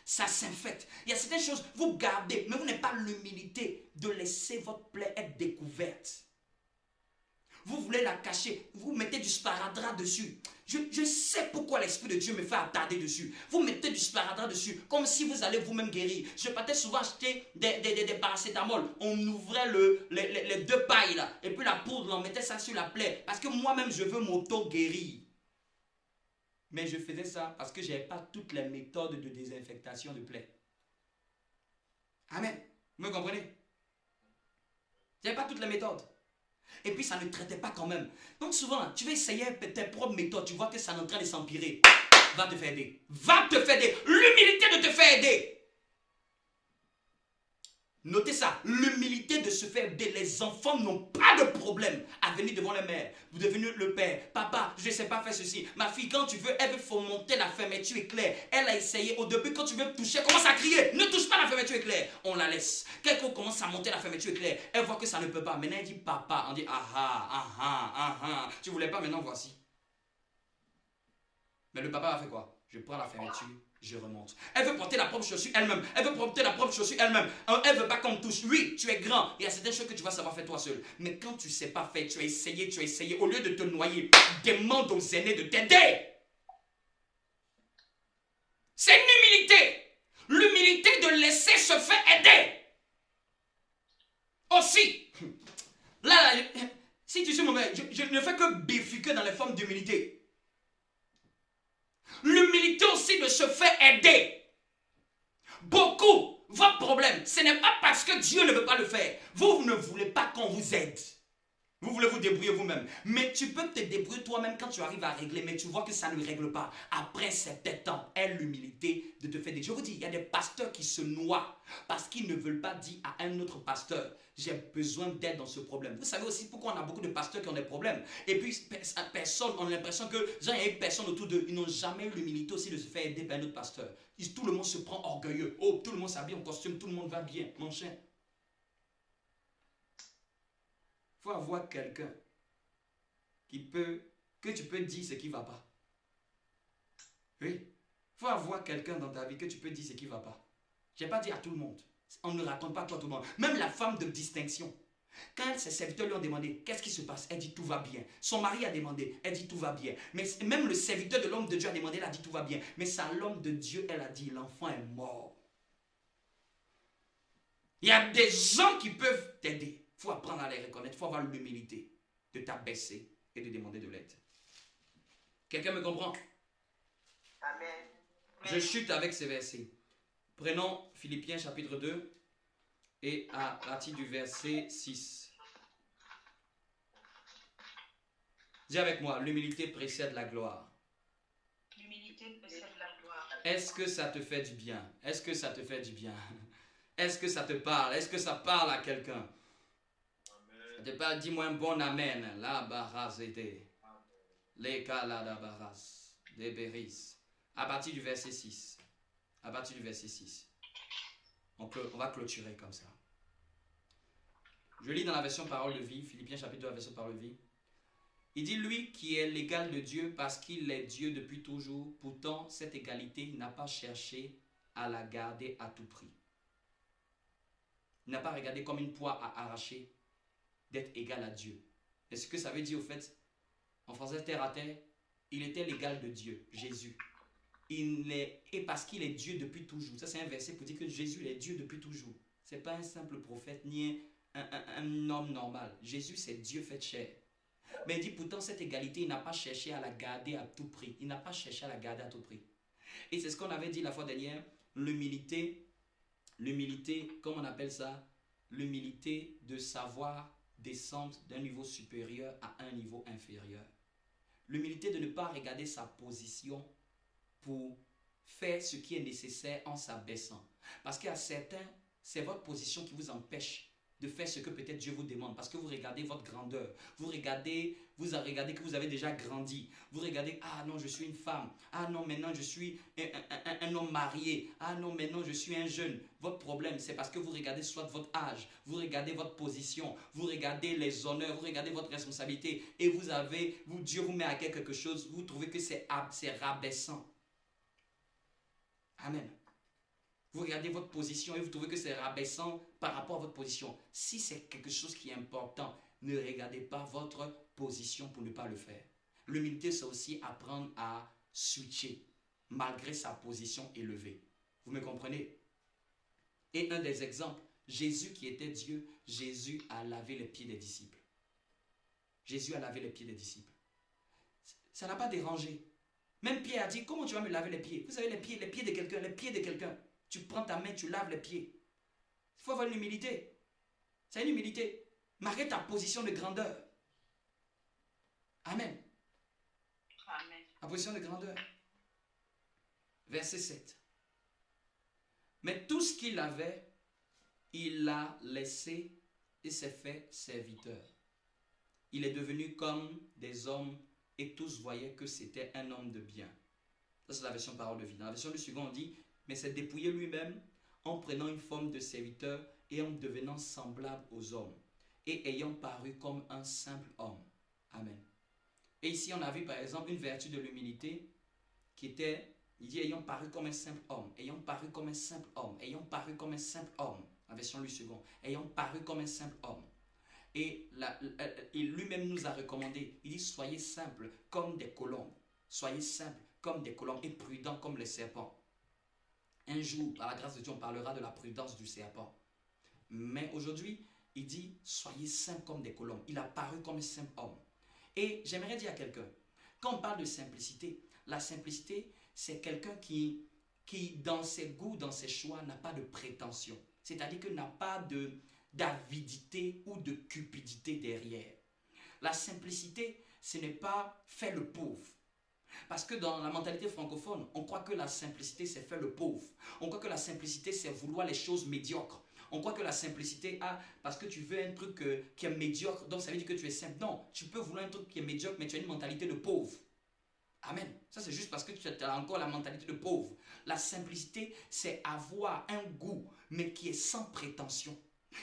Ça s'infecte. Il y a certaines choses, vous gardez, mais vous n'avez pas l'humilité de laisser votre plaie être découverte. Vous voulez la cacher, vous mettez du sparadrap dessus. Je sais pourquoi l'Esprit de Dieu me fait attarder dessus. Vous mettez du sparadrap dessus, comme si vous allez vous-même guérir. Je partais souvent acheter des paracétamol. On ouvrait les 2 pailles là, et puis la poudre, on mettait ça sur la plaie. Parce que moi-même, je veux m'auto-guérir. Mais je faisais ça parce que je n'avais pas toutes les méthodes de désinfectation de plaie. Amen. Vous me comprenez? Je n'avais pas toutes les méthodes. Et puis ça ne traitait pas quand même. Donc souvent, tu vas essayer tes propres méthodes. Tu vois que ça est en train de s'empirer. Va te faire aider. Va te faire aider. L'humilité de te faire aider. Notez ça. L'humilité de se faire aider. Les enfants n'ont pas de problème à venir devant la mère. Vous devenez le père. Papa, je ne sais pas faire ceci. Ma fille, quand tu veux, elle veut fomenter la fermeture éclair. Elle a essayé. Au début, quand tu veux toucher, elle commence à crier. Ne touche pas la fermeture éclair. On la laisse. Quelqu'un commence à monter la fermeture éclair. Elle voit que ça ne peut pas. Maintenant, elle dit papa. On dit Tu voulais pas, maintenant voici. Mais le papa a fait quoi? Je prends la fermeture. Je remonte. Elle veut porter la propre chaussure elle-même. Elle veut porter la propre chaussure elle-même. Elle veut pas qu'on touche. Oui, tu es grand. Il y a certaines choses que tu vas savoir faire toi seul. Mais quand tu ne sais pas faire, tu as essayé. Au lieu de te noyer, demande aux aînés de t'aider. C'est une humilité. L'humilité de laisser se faire aider. Aussi. Là, si tu suis mon mec, je ne fais que bifurquer dans les formes d'humilité. L'humilité aussi de se faire aider. Beaucoup, votre problème, ce n'est pas parce que Dieu ne veut pas le faire. Vous ne voulez pas qu'on vous aide. Vous voulez vous débrouiller vous-même. Mais tu peux te débrouiller toi-même quand tu arrives à régler. Mais tu vois que ça ne règle pas. Après, c'est temps. Aie l'humilité de te faire aider. Je vous dis, il y a des pasteurs qui se noient parce qu'ils ne veulent pas dire à un autre pasteur, j'ai besoin d'aide dans ce problème. Vous savez aussi pourquoi on a beaucoup de pasteurs qui ont des problèmes. Et puis, personne, on a l'impression que il y a personne autour d'eux. Ils n'ont jamais eu l'humilité aussi de se faire aider par un autre pasteur. Tout le monde se prend orgueilleux. Oh, tout le monde s'habille en costume, tout le monde va bien. Mon chien. Il faut avoir quelqu'un que tu peux dire ce qui ne va pas. Oui. Il faut avoir quelqu'un dans ta vie que tu peux dire ce qui ne va pas. Je n'ai pas dit à tout le monde. On ne raconte pas à tout le monde. Même la femme de distinction. Quand ses serviteurs lui ont demandé qu'est-ce qui se passe, elle dit tout va bien. Son mari a demandé, elle dit tout va bien. Mais même le serviteur de l'homme de Dieu a demandé, elle a dit tout va bien. Mais ça, l'homme de Dieu, elle a dit l'enfant est mort. Il y a des gens qui peuvent t'aider. Il faut apprendre à les reconnaître. Il faut avoir l'humilité de t'abaisser et de demander de l'aide. Quelqu'un me comprend? Amen. Je chute avec ces versets. Prenons Philippiens chapitre 2 et à partir du verset 6. Dis avec moi, l'humilité précède la gloire. L'humilité précède la gloire. Est-ce que ça te fait du bien? Est-ce que ça te fait du bien? Est-ce que ça te parle? Est-ce que ça parle à quelqu'un? Ça te parle, dis-moi un bon amen. La baras était. Les kalada baras. Des béris. À partir du verset 6. à partir du verset 6. On va clôturer comme ça. Je lis dans la version Parole de vie, Philippiens chapitre 2, la version Parole de vie. Il dit, lui qui est l'égal de Dieu parce qu'il est Dieu depuis toujours, pourtant cette égalité, il n'a pas cherché à la garder à tout prix. Il n'a pas regardé comme une poire à arracher d'être égal à Dieu. Et ce que ça veut dire au fait, en français terre à terre, il était l'égal de Dieu, Jésus. Et parce qu'il est Dieu depuis toujours. Ça c'est un verset pour dire que Jésus est Dieu depuis toujours. Ce n'est pas un simple prophète ni un homme normal. Jésus c'est Dieu fait chair. Mais il dit pourtant cette égalité, il n'a pas cherché à la garder à tout prix. Il n'a pas cherché à la garder à tout prix. Et c'est ce qu'on avait dit la fois dernière, l'humilité, comment on appelle ça? L'humilité de savoir descendre d'un niveau supérieur à un niveau inférieur. L'humilité de ne pas regarder sa position pour faire ce qui est nécessaire en s'abaissant. Parce qu'à certains, c'est votre position qui vous empêche de faire ce que peut-être Dieu vous demande. Parce que vous regardez votre grandeur. Vous regardez que vous avez déjà grandi. Vous regardez, ah non, je suis une femme. Ah non, maintenant je suis un homme marié. Ah non, maintenant je suis un jeune. Votre problème, c'est parce que vous regardez soit votre âge, vous regardez votre position, vous regardez les honneurs, vous regardez votre responsabilité. Et Dieu vous met à quelque chose, vous trouvez que c'est rabaissant. Amen. Vous regardez votre position et vous trouvez que c'est rabaissant par rapport à votre position. Si c'est quelque chose qui est important, ne regardez pas votre position pour ne pas le faire. L'humilité, c'est aussi apprendre à switcher malgré sa position élevée. Vous me comprenez? Et un des exemples, Jésus qui était Dieu, Jésus a lavé les pieds des disciples. Jésus a lavé les pieds des disciples. Ça n'a pas dérangé. Même Pierre a dit, comment tu vas me laver les pieds? Vous savez, les pieds de quelqu'un, les pieds de quelqu'un. Tu prends ta main, tu laves les pieds. Il faut avoir une humilité. C'est une humilité. Malgré ta position de grandeur. Amen. Amen. La position de grandeur. Verset 7. Mais tout ce qu'il avait, il l'a laissé et s'est fait serviteur. Il est devenu comme des hommes et tous voyaient que c'était un homme de bien. Ça, c'est la version Parole de vie. Dans la version du second, on dit, mais s'est dépouillé lui-même en prenant une forme de serviteur et en devenant semblable aux hommes et ayant paru comme un simple homme. Amen. Et ici, on a vu par exemple une vertu de l'humilité qui était, il dit ayant paru comme un simple homme, ayant paru comme un simple homme, ayant paru comme un simple homme. La version du second, ayant paru comme un simple homme. Et lui-même nous a recommandé, il dit soyez simples comme des colombes. Soyez simples comme des colombes et prudents comme les serpents. Un jour, par la grâce de Dieu, on parlera de la prudence du serpent. Mais aujourd'hui, il dit, soyez simples comme des colombes. Il a paru comme un simple homme. Et j'aimerais dire à quelqu'un, quand on parle de simplicité, la simplicité, c'est quelqu'un qui, dans ses goûts, dans ses choix, n'a pas de prétention. C'est-à-dire qu'il n'a pas d'avidité ou de cupidité derrière. La simplicité, ce n'est pas faire le pauvre. Parce que dans la mentalité francophone, on croit que la simplicité, c'est faire le pauvre. On croit que la simplicité, c'est vouloir les choses médiocres. On croit que la simplicité, parce que tu veux un truc qui est médiocre, donc ça veut dire que tu es simple. Non, tu peux vouloir un truc qui est médiocre, mais tu as une mentalité de pauvre. Amen. Ça, c'est juste parce que tu as encore la mentalité de pauvre. La simplicité, c'est avoir un goût, mais qui est sans prétention.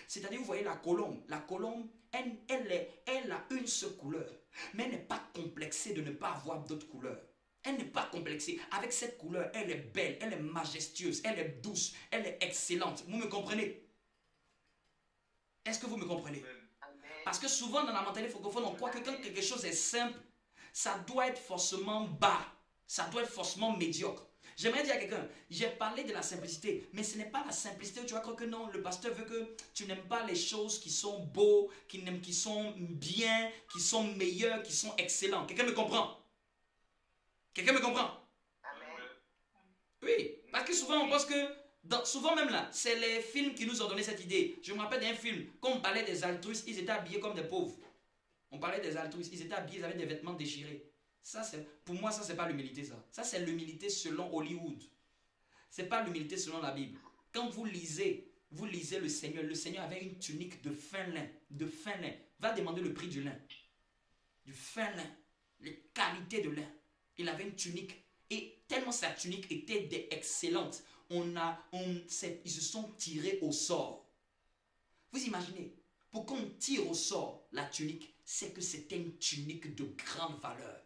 C'est-à-dire, vous voyez la colombe. La colombe, elle a une seule couleur. Mais elle n'est pas complexée de ne pas avoir d'autres couleurs. Elle n'est pas complexée. Avec cette couleur, elle est belle, elle est majestueuse, elle est douce, elle est excellente. Vous me comprenez? Est-ce que vous me comprenez? Parce que souvent dans la mentalité francophone, on croit que quand quelque chose est simple, ça doit être forcément bas. Ça doit être forcément médiocre. J'aimerais dire à quelqu'un, j'ai parlé de la simplicité, mais ce n'est pas la simplicité où tu vas croire que non, le pasteur veut que tu n'aimes pas les choses qui sont beaux, qui sont bien, qui sont meilleures, qui sont excellentes. Quelqu'un me comprend? Quelqu'un me comprend? Amen. Oui, parce que souvent on pense que, souvent même là, c'est les films qui nous ont donné cette idée. Je me rappelle d'un film, quand on parlait des altruistes, ils étaient habillés comme des pauvres. On parlait des altruistes, ils étaient habillés, ils avaient des vêtements déchirés. Ça, pour moi, ça, c'est pas l'humilité, ça. Ça, c'est l'humilité selon Hollywood. C'est pas l'humilité selon la Bible. Quand vous lisez le Seigneur avait une tunique de fin lin. De fin lin. Va demander le prix du lin. Du fin lin. Les qualités de lin. Il avait une tunique. Et tellement sa tunique était excellente. ils se sont tirés au sort. Vous imaginez, pour qu'on tire au sort la tunique, c'est que c'était une tunique de grande valeur.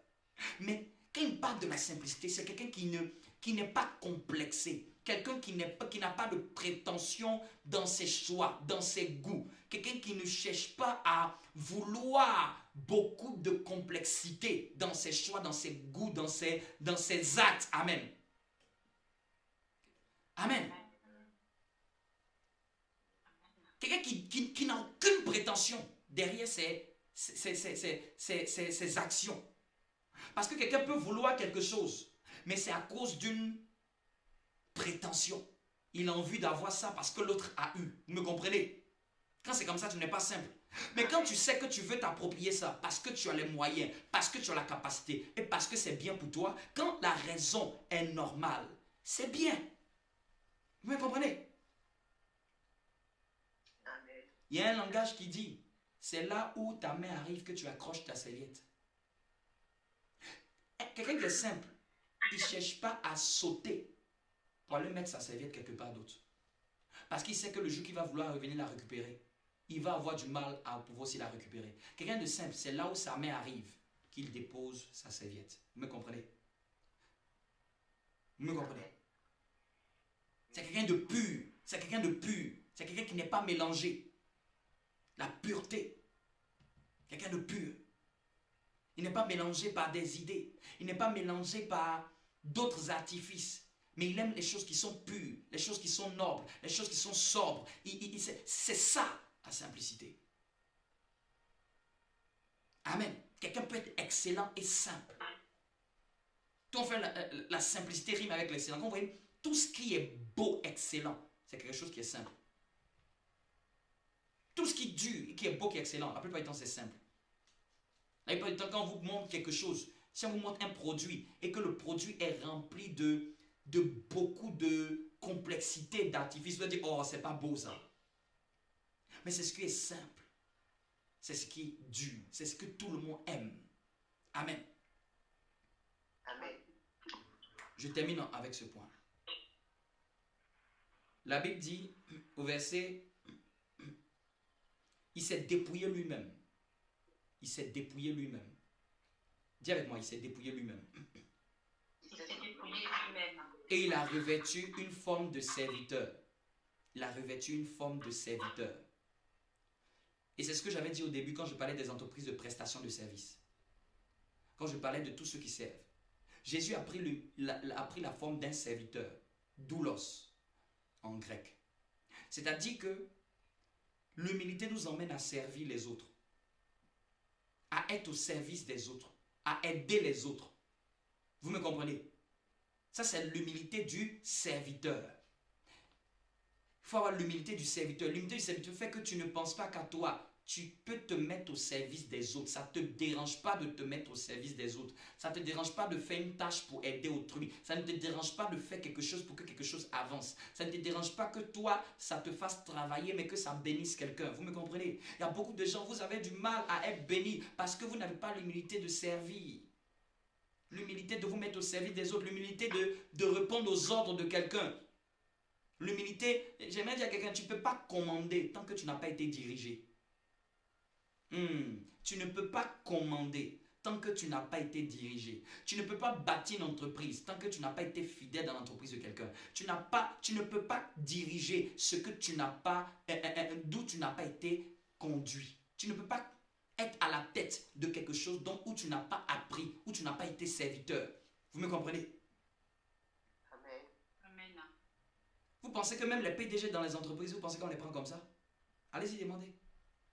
Mais quand il parle de la simplicité, c'est quelqu'un qui n'est pas complexé. Quelqu'un qui n'a pas de prétention dans ses choix, dans ses goûts. Quelqu'un qui ne cherche pas à vouloir beaucoup de complexité dans ses choix, dans ses goûts, dans ses actes. Amen. Amen. Quelqu'un qui n'a aucune prétention derrière ses actions. Parce que quelqu'un peut vouloir quelque chose, mais c'est à cause d'une prétention. Il a envie d'avoir ça parce que l'autre a eu. Vous me comprenez? Quand c'est comme ça, tu n'es pas simple. Mais quand tu sais que tu veux t'approprier ça, parce que tu as les moyens, parce que tu as la capacité, et parce que c'est bien pour toi, quand la raison est normale, c'est bien. Vous me comprenez? Il y a un langage qui dit, c'est là où ta main arrive que tu accroches ta serviette. Quelqu'un qui est simple, il ne cherche pas à sauter pour aller mettre sa serviette quelque part d'autre. Parce qu'il sait que le jour qu'il va vouloir revenir la récupérer, il va avoir du mal à pouvoir aussi la récupérer. Quelqu'un de simple, c'est là où sa main arrive qu'il dépose sa serviette. Vous me comprenez? Vous me comprenez? C'est quelqu'un de pur. C'est quelqu'un de pur. C'est quelqu'un qui n'est pas mélangé. La pureté. Quelqu'un de pur. Il n'est pas mélangé par des idées. Il n'est pas mélangé par d'autres artifices. Mais il aime les choses qui sont pures, les choses qui sont nobles, les choses qui sont sobres. C'est ça, la simplicité. Amen. Quelqu'un peut être excellent et simple. Quand on fait la simplicité rime avec l'excellent. Quand vous voyez, tout ce qui est beau, excellent, c'est quelque chose qui est simple. Tout ce qui dure, qui est beau, qui est excellent, la plupart du temps, c'est simple. La plupart du temps, quand on vous montre quelque chose, si on vous montre un produit et que le produit est rempli de beaucoup de complexité, d'artifice, vous allez dire, oh, c'est pas beau ça. Mais c'est ce qui est simple. C'est ce qui est dur. C'est ce que tout le monde aime. Amen. Amen. Je termine avec ce point. La Bible dit au verset, il s'est dépouillé lui-même. Il s'est dépouillé lui-même. Dis avec moi, il s'est dépouillé lui-même. Il s'est dépouillé lui-même. Et il a revêtu une forme de serviteur. Il a revêtu une forme de serviteur. Et c'est ce que j'avais dit au début quand je parlais des entreprises de prestation de services. Quand je parlais de tous ceux qui servent. Jésus a pris la forme d'un serviteur, doulos, en grec. C'est-à-dire que l'humilité nous emmène à servir les autres, à être au service des autres, à aider les autres. Vous me comprenez? Ça, c'est l'humilité du serviteur. Il faut avoir l'humilité du serviteur. L'humilité du serviteur fait que tu ne penses pas qu'à toi. Tu peux te mettre au service des autres. Ça ne te dérange pas de te mettre au service des autres. Ça ne te dérange pas de faire une tâche pour aider autrui. Ça ne te dérange pas de faire quelque chose pour que quelque chose avance. Ça ne te dérange pas que toi, ça te fasse travailler, mais que ça bénisse quelqu'un. Vous me comprenez? Il y a beaucoup de gens, vous avez du mal à être bénis parce que vous n'avez pas l'humilité de servir. L'humilité de vous mettre au service des autres. L'humilité de répondre aux ordres de quelqu'un. L'humilité, j'aimerais dire à quelqu'un, tu ne peux pas commander tant que tu n'as pas été dirigé. Tu ne peux pas commander tant que tu n'as pas été dirigé. Tu ne peux pas bâtir une entreprise tant que tu n'as pas été fidèle dans l'entreprise de quelqu'un. Tu ne peux pas diriger ce que tu n'as pas, d'où tu n'as pas été conduit. Tu ne peux pas être à la tête de quelque chose où tu n'as pas appris, où tu n'as pas été serviteur. Vous me comprenez? Amen. Amen. Vous pensez que même les PDG dans les entreprises, vous pensez qu'on les prend comme ça? Allez-y, demandez.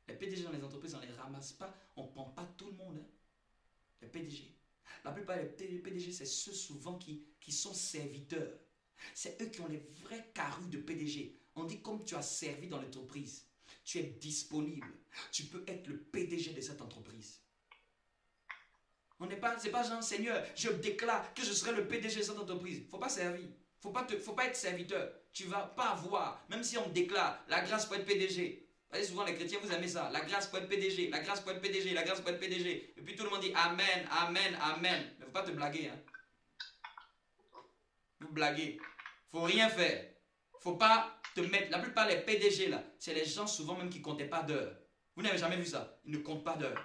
Les PDG dans les entreprises, on ne les ramasse pas. On ne prend pas tout le monde. Hein. Les PDG. La plupart des PDG, c'est ceux souvent qui sont serviteurs. C'est eux qui ont les vrais carrus de PDG. On dit comme tu as servi dans l'entreprise, tu es disponible. Tu peux être le PDG de cette entreprise. C'est pas genre, Seigneur, je déclare que je serai le PDG de cette entreprise. Il ne faut pas servir. Faut pas être serviteur. Tu ne vas pas avoir, même si on déclare la grâce pour être PDG. Souvent les chrétiens, vous aimez ça. La grâce pour être PDG, la grâce pour être PDG, la grâce pour être PDG. Et puis tout le monde dit Amen, Amen, Amen. Mais il ne faut pas te blaguer. Hein. Vous blaguez. Il Faut rien faire. Faut pas te mettre. La plupart des PDG là, c'est les gens souvent même qui ne comptaient pas d'heures. Vous n'avez jamais vu ça? Ils ne comptent pas d'heures.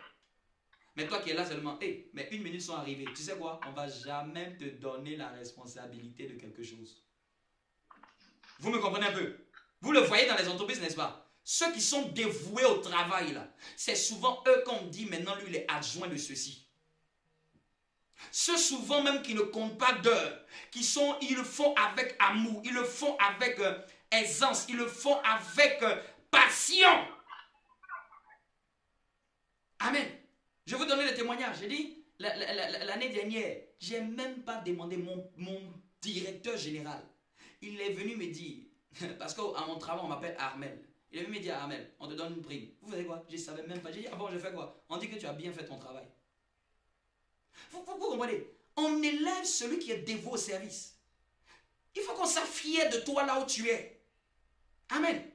Mais toi qui es là seulement, hey, mais 1 minute sont arrivées. Tu sais quoi? On ne va jamais te donner la responsabilité de quelque chose. Vous me comprenez un peu? Vous le voyez dans les entreprises, n'est-ce pas? Ceux qui sont dévoués au travail, là, c'est souvent eux qu'on dit maintenant, lui, il est adjoint de ceci. Ceux souvent même qui ne comptent pas d'heures, ils le font avec amour, ils le font avec aisance, ils le font avec passion. Amen. Je vais vous donner le témoignage. J'ai dit, l'année dernière, je n'ai même pas demandé mon directeur général. Il est venu me dire, parce qu'à mon travail, on m'appelle Armel. Il est venu me dire, Armel, on te donne une prime. Vous savez quoi? Je ne savais même pas. J'ai dit, ah bon, je fais quoi? On dit que tu as bien fait ton travail. Vous comprenez? On élève celui qui est dévoué au service. Il faut qu'on soit fier de toi là où tu es. Amen.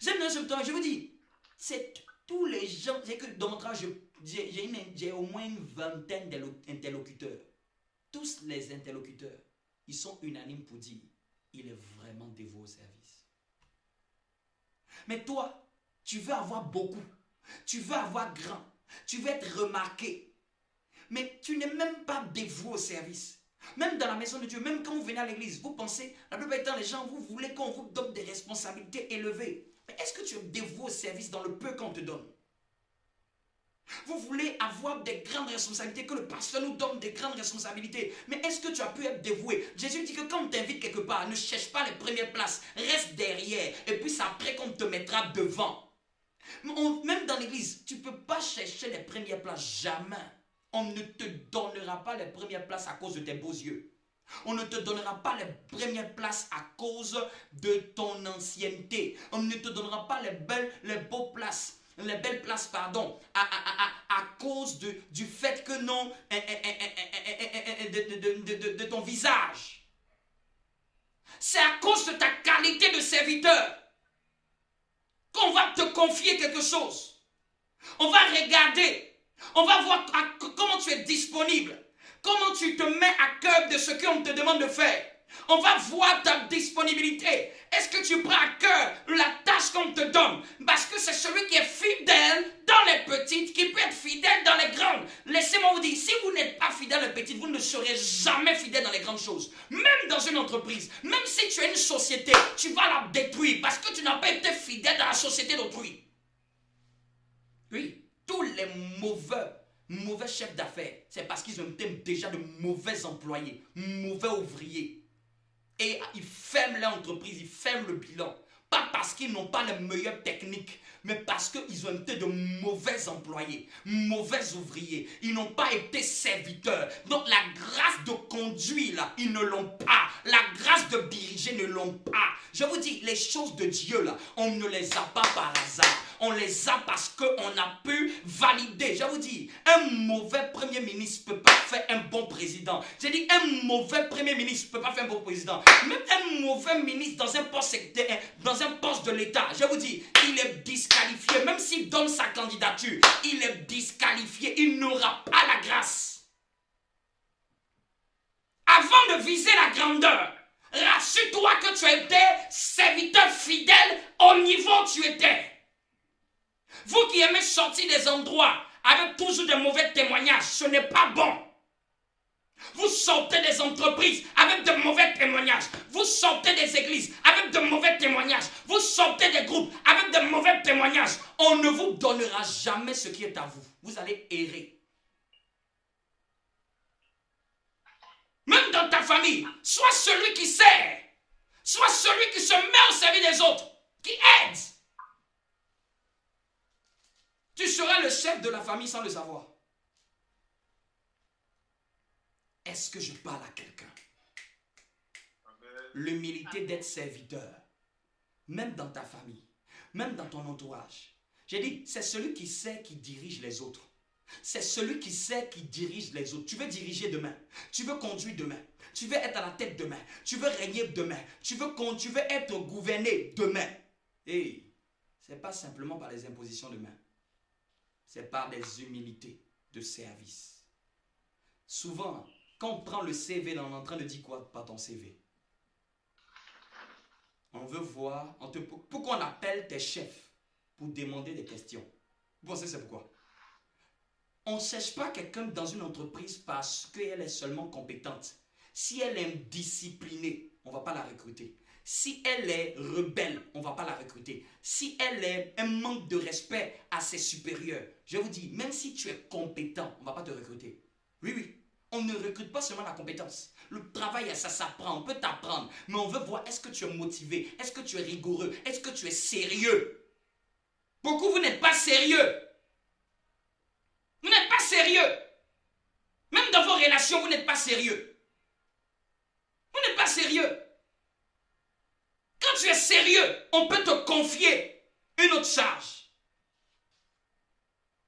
J'aime bien ce temps. Je vous dis, c'est tous les gens. C'est que dans mon travail, j'ai au moins une vingtaine d'interlocuteurs. Tous les interlocuteurs, ils sont unanimes pour dire, il est vraiment dévoué au service. Mais toi, tu veux avoir beaucoup. Tu veux avoir grand. Tu veux être remarqué. Mais tu n'es même pas dévoué au service. Même dans la maison de Dieu, même quand vous venez à l'église, vous pensez, la plupart du temps, les gens, vous voulez qu'on vous donne des responsabilités élevées. Mais est-ce que tu es dévoué au service dans le peu qu'on te donne? Vous voulez avoir des grandes responsabilités, que le pasteur nous donne des grandes responsabilités. Mais est-ce que tu as pu être dévoué? Jésus dit que quand on t'invite quelque part, ne cherche pas les premières places, reste derrière. Et puis c'est après qu'on te mettra devant. Même dans l'église, tu ne peux pas chercher les premières places, jamais. On ne te donnera pas les premières places à cause de tes beaux yeux. On ne te donnera pas les premières places à cause de ton ancienneté. On ne te donnera pas les belles places, à cause du fait que non, de ton visage. C'est à cause de ta qualité de serviteur qu'on va te confier quelque chose. On va regarder. On va voir comment tu es disponible. Comment tu te mets à cœur de ce qu'on te demande de faire. On va voir ta disponibilité. Est-ce que tu prends à cœur la tâche qu'on te donne? Parce que c'est celui qui est fidèle dans les petites qui peut être fidèle dans les grandes. Laissez-moi vous dire, si vous n'êtes pas fidèle dans les petites, vous ne serez jamais fidèle dans les grandes choses. Même dans une entreprise, même si tu as une société, tu vas la détruire parce que tu n'as pas été fidèle dans la société d'autrui. Oui. Tous les mauvais chefs d'affaires, c'est parce qu'ils ont été déjà de mauvais employés, mauvais ouvriers. Et ils ferment l'entreprise, ils ferment le bilan. Pas parce qu'ils n'ont pas les meilleures techniques, mais parce qu'ils ont été de mauvais employés, mauvais ouvriers. Ils n'ont pas été serviteurs. Donc la grâce de conduire, là, ils ne l'ont pas. La grâce de diriger ne l'ont pas. Je vous dis, les choses de Dieu, là, on ne les a pas par hasard. On les a parce qu'on a pu valider. Je vous dis, un mauvais premier ministre ne peut pas faire un bon président. J'ai dit, un mauvais premier ministre ne peut pas faire un bon président. Même un mauvais ministre dans un poste de l'État, je vous dis, il est disqualifié. Même s'il donne sa candidature, il est disqualifié. Il n'aura pas la grâce. Avant de viser la grandeur, rassure-toi que tu étais serviteur fidèle au niveau où tu étais. Vous qui aimez sortir des endroits avec toujours de mauvais témoignages, ce n'est pas bon. Vous sortez des entreprises avec de mauvais témoignages. Vous sortez des églises avec de mauvais témoignages. Vous sortez des groupes avec de mauvais témoignages. On ne vous donnera jamais ce qui est à vous. Vous allez errer. Même dans ta famille, sois celui qui sert. Sois celui qui se met au service des autres, qui aide. Tu seras le chef de la famille sans le savoir. Est-ce que je parle à quelqu'un? L'humilité d'être serviteur, même dans ta famille, même dans ton entourage. J'ai dit, c'est celui qui sait qui dirige les autres. C'est celui qui sait qui dirige les autres. Tu veux diriger demain. Tu veux conduire demain. Tu veux être à la tête demain. Tu veux régner demain. Tu veux être gouverné demain. Et ce n'est pas simplement par les impositions de main. C'est par des humilités de service. Souvent, quand on prend le CV, on est en train de dire quoi par ton CV? On veut voir, pourquoi on appelle tes chefs pour demander des questions? Vous pensez c'est pourquoi? On ne cherche pas quelqu'un dans une entreprise parce qu'elle est seulement compétente. Si elle est indisciplinée, on ne va pas la recruter. Si elle est rebelle, on ne va pas la recruter. Si elle est un manque de respect à ses supérieurs, je vous dis, même si tu es compétent, on ne va pas te recruter. Oui, oui. On ne recrute pas seulement la compétence. Le travail, ça s'apprend, on peut t'apprendre. Mais on veut voir, est-ce que tu es motivé? Est-ce que tu es rigoureux? Est-ce que tu es sérieux? Beaucoup, vous n'êtes pas sérieux. Vous n'êtes pas sérieux. Même dans vos relations, vous n'êtes pas sérieux. Vous n'êtes pas sérieux. Quand tu es sérieux, on peut te confier une autre charge.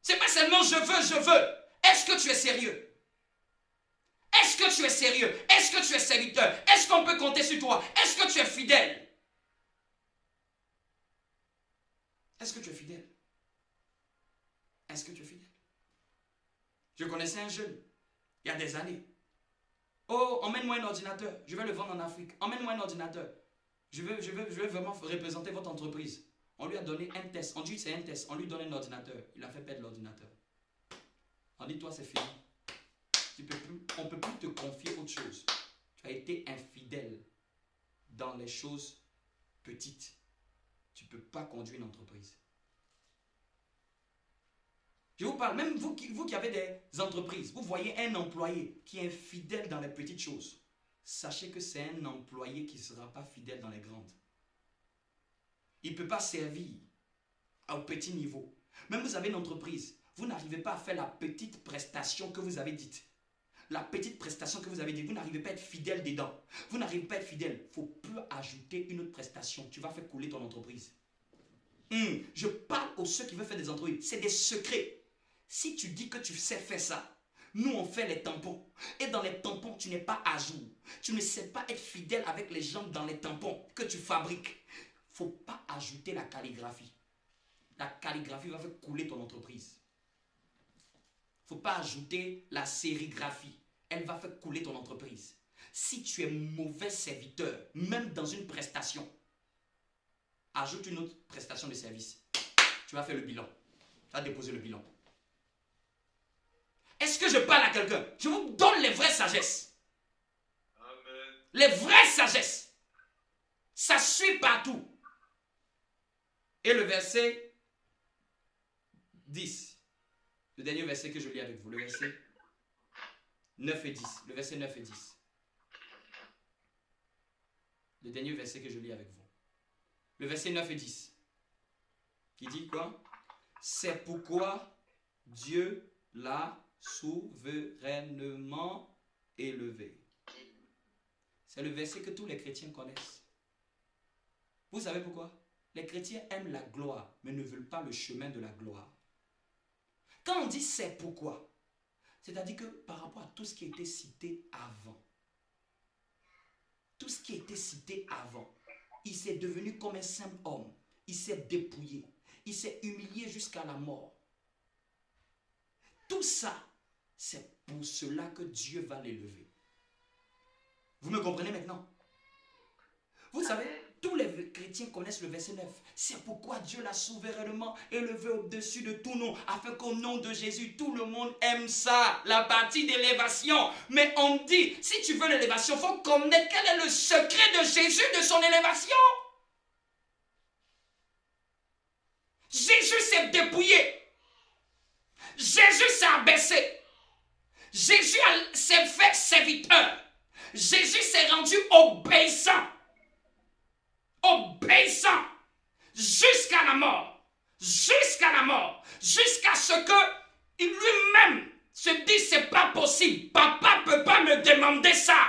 C'est pas seulement je veux. Est-ce que tu es sérieux? Est-ce que tu es sérieux? Est-ce que tu es serviteur? Est-ce qu'on peut compter sur toi? Est-ce que tu es fidèle? Est-ce que tu es fidèle? Est-ce que tu es fidèle? Je connaissais un jeune, il y a des années. Oh, emmène-moi un ordinateur, je vais le vendre en Afrique. Emmène-moi un ordinateur. Je veux vraiment représenter votre entreprise. On lui a donné un test. On dit c'est un test. On lui donne un ordinateur. Il a fait perdre l'ordinateur. On dit toi c'est fini. On ne peut plus te confier autre chose. Tu as été infidèle dans les choses petites. Tu ne peux pas conduire une entreprise. Je vous parle, même vous qui avez des entreprises, vous voyez un employé qui est infidèle dans les petites choses. Sachez que c'est un employé qui ne sera pas fidèle dans les grandes. Il ne peut pas servir au petit niveau. Même vous avez une entreprise, vous n'arrivez pas à faire la petite prestation que vous avez dite. La petite prestation que vous avez dite, vous n'arrivez pas à être fidèle dedans. Vous n'arrivez pas à être fidèle. Il ne faut plus ajouter une autre prestation. Tu vas faire couler ton entreprise. Je parle aux ceux qui veulent faire des entreprises. C'est des secrets. Si tu dis que tu sais faire ça, nous on fait les tampons. Et dans les tampons, tu n'es pas à jour. Tu ne sais pas être fidèle avec les gens dans les tampons que tu fabriques. Il ne faut pas ajouter la calligraphie. La calligraphie va faire couler ton entreprise. Il ne faut pas ajouter la sérigraphie. Elle va faire couler ton entreprise. Si tu es mauvais serviteur, même dans une prestation, ajoute une autre prestation de service. Tu vas faire le bilan. Tu vas déposer le bilan. Est-ce que je parle à quelqu'un? Je vous donne les vraies sagesses. Amen. Les vraies sagesses. Ça suit partout. Et le verset 10. Le dernier verset que je lis avec vous. Le verset 9 et 10. Le verset 9 et 10. Le dernier verset que je lis avec vous. Le verset 9 et 10. Qui dit quoi? C'est pourquoi Dieu l'a souverainement élevé. C'est le verset que tous les chrétiens connaissent. Vous savez pourquoi? Les chrétiens aiment la gloire, mais ne veulent pas le chemin de la gloire. Quand on dit c'est pourquoi, c'est-à-dire que par rapport à tout ce qui a été cité avant, tout ce qui a été cité avant, il s'est devenu comme un simple homme. Il s'est dépouillé. Il s'est humilié jusqu'à la mort. Tout ça, c'est pour cela que Dieu va l'élever. Vous me comprenez maintenant? Vous savez, tous les chrétiens connaissent le verset 9. C'est pourquoi Dieu l'a souverainement élevé au-dessus de tout nom, afin qu'au nom de Jésus, tout le monde aime ça, la partie d'élévation. Mais on dit, si tu veux l'élévation, il faut connaître quel est le secret de Jésus, de son élévation. Jésus s'est dépouillé. Jésus s'est abaissé. Jésus s'est fait serviteur. Jésus s'est rendu obéissant. Obéissant jusqu'à la mort. Jusqu'à la mort. Jusqu'à ce que lui-même se dit c'est pas possible. Papa ne peut pas me demander ça.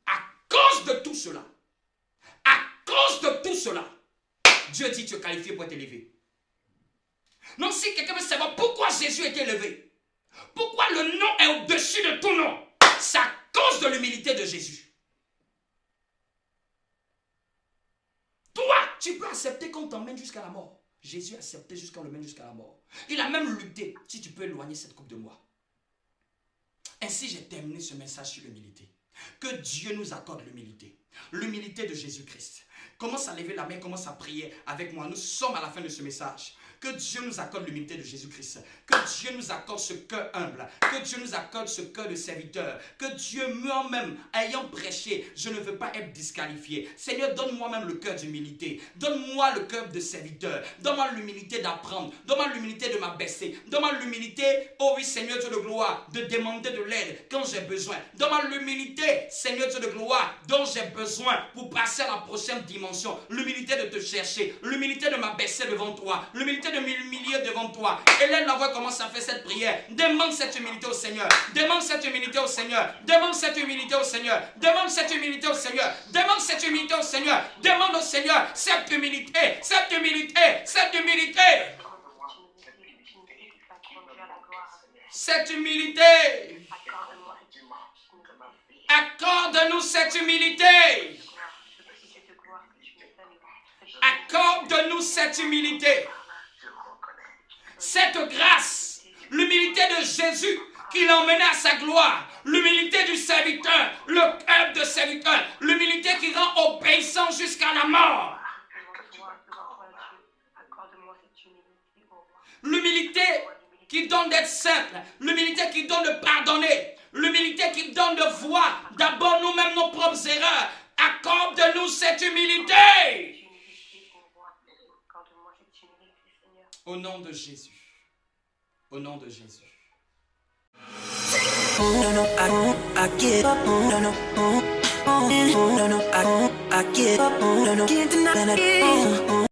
À cause de tout cela. À cause de tout cela. Dieu dit tu es qualifié pour être élevé. Non, si quelqu'un veut savoir pourquoi Jésus est élevé, pourquoi le nom est au-dessus de tout nom, c'est à cause de l'humilité de Jésus. Toi, tu peux accepter qu'on t'emmène jusqu'à la mort. Jésus a accepté jusqu'à le mène jusqu'à la mort. Il a même lutté. Si tu peux éloigner cette coupe de moi. Ainsi, j'ai terminé ce message sur l'humilité. Que Dieu nous accorde l'humilité. L'humilité de Jésus-Christ. Commence à lever la main, commence à prier avec moi. Nous sommes à la fin de ce message. Que Dieu nous accorde l'humilité de Jésus-Christ. Que Dieu nous accorde ce cœur humble. Que Dieu nous accorde ce cœur de serviteur. Que Dieu, moi-même, ayant prêché, je ne veux pas être disqualifié. Seigneur, donne-moi même le cœur d'humilité. Donne-moi le cœur de serviteur. Donne-moi l'humilité d'apprendre. Donne-moi l'humilité de m'abaisser. Donne-moi l'humilité, oh oui, Seigneur Dieu de gloire, de demander de l'aide quand j'ai besoin. Donne-moi l'humilité, Seigneur Dieu de gloire, dont j'ai besoin pour passer à la prochaine dimension. L'humilité de te chercher. L'humilité de m'abaisser devant toi. L'humilité de m'humilier devant toi. Hélène la voix commence à faire cette prière. Demande cette humilité au Seigneur. Demande cette humilité au Seigneur. Demande cette humilité au Seigneur. Demande cette humilité au Seigneur. Demande cette humilité au Seigneur. Demande au Seigneur cette humilité. Cette humilité. Cette humilité. Cette humilité. Accorde-nous cette humilité. Accorde-nous cette humilité. Cette grâce, l'humilité de Jésus qui l'emmenait à sa gloire, l'humilité du serviteur, le cœur de serviteur, l'humilité qui rend obéissant jusqu'à la mort. L'humilité qui donne d'être simple, l'humilité qui donne de pardonner, l'humilité qui donne de voir d'abord nous-mêmes nos propres erreurs. Accorde-nous cette humilité. Au nom de Jésus. Au nom de Jésus. No, no, I get up. No, no, no, no, I get up. No, no, can't deny.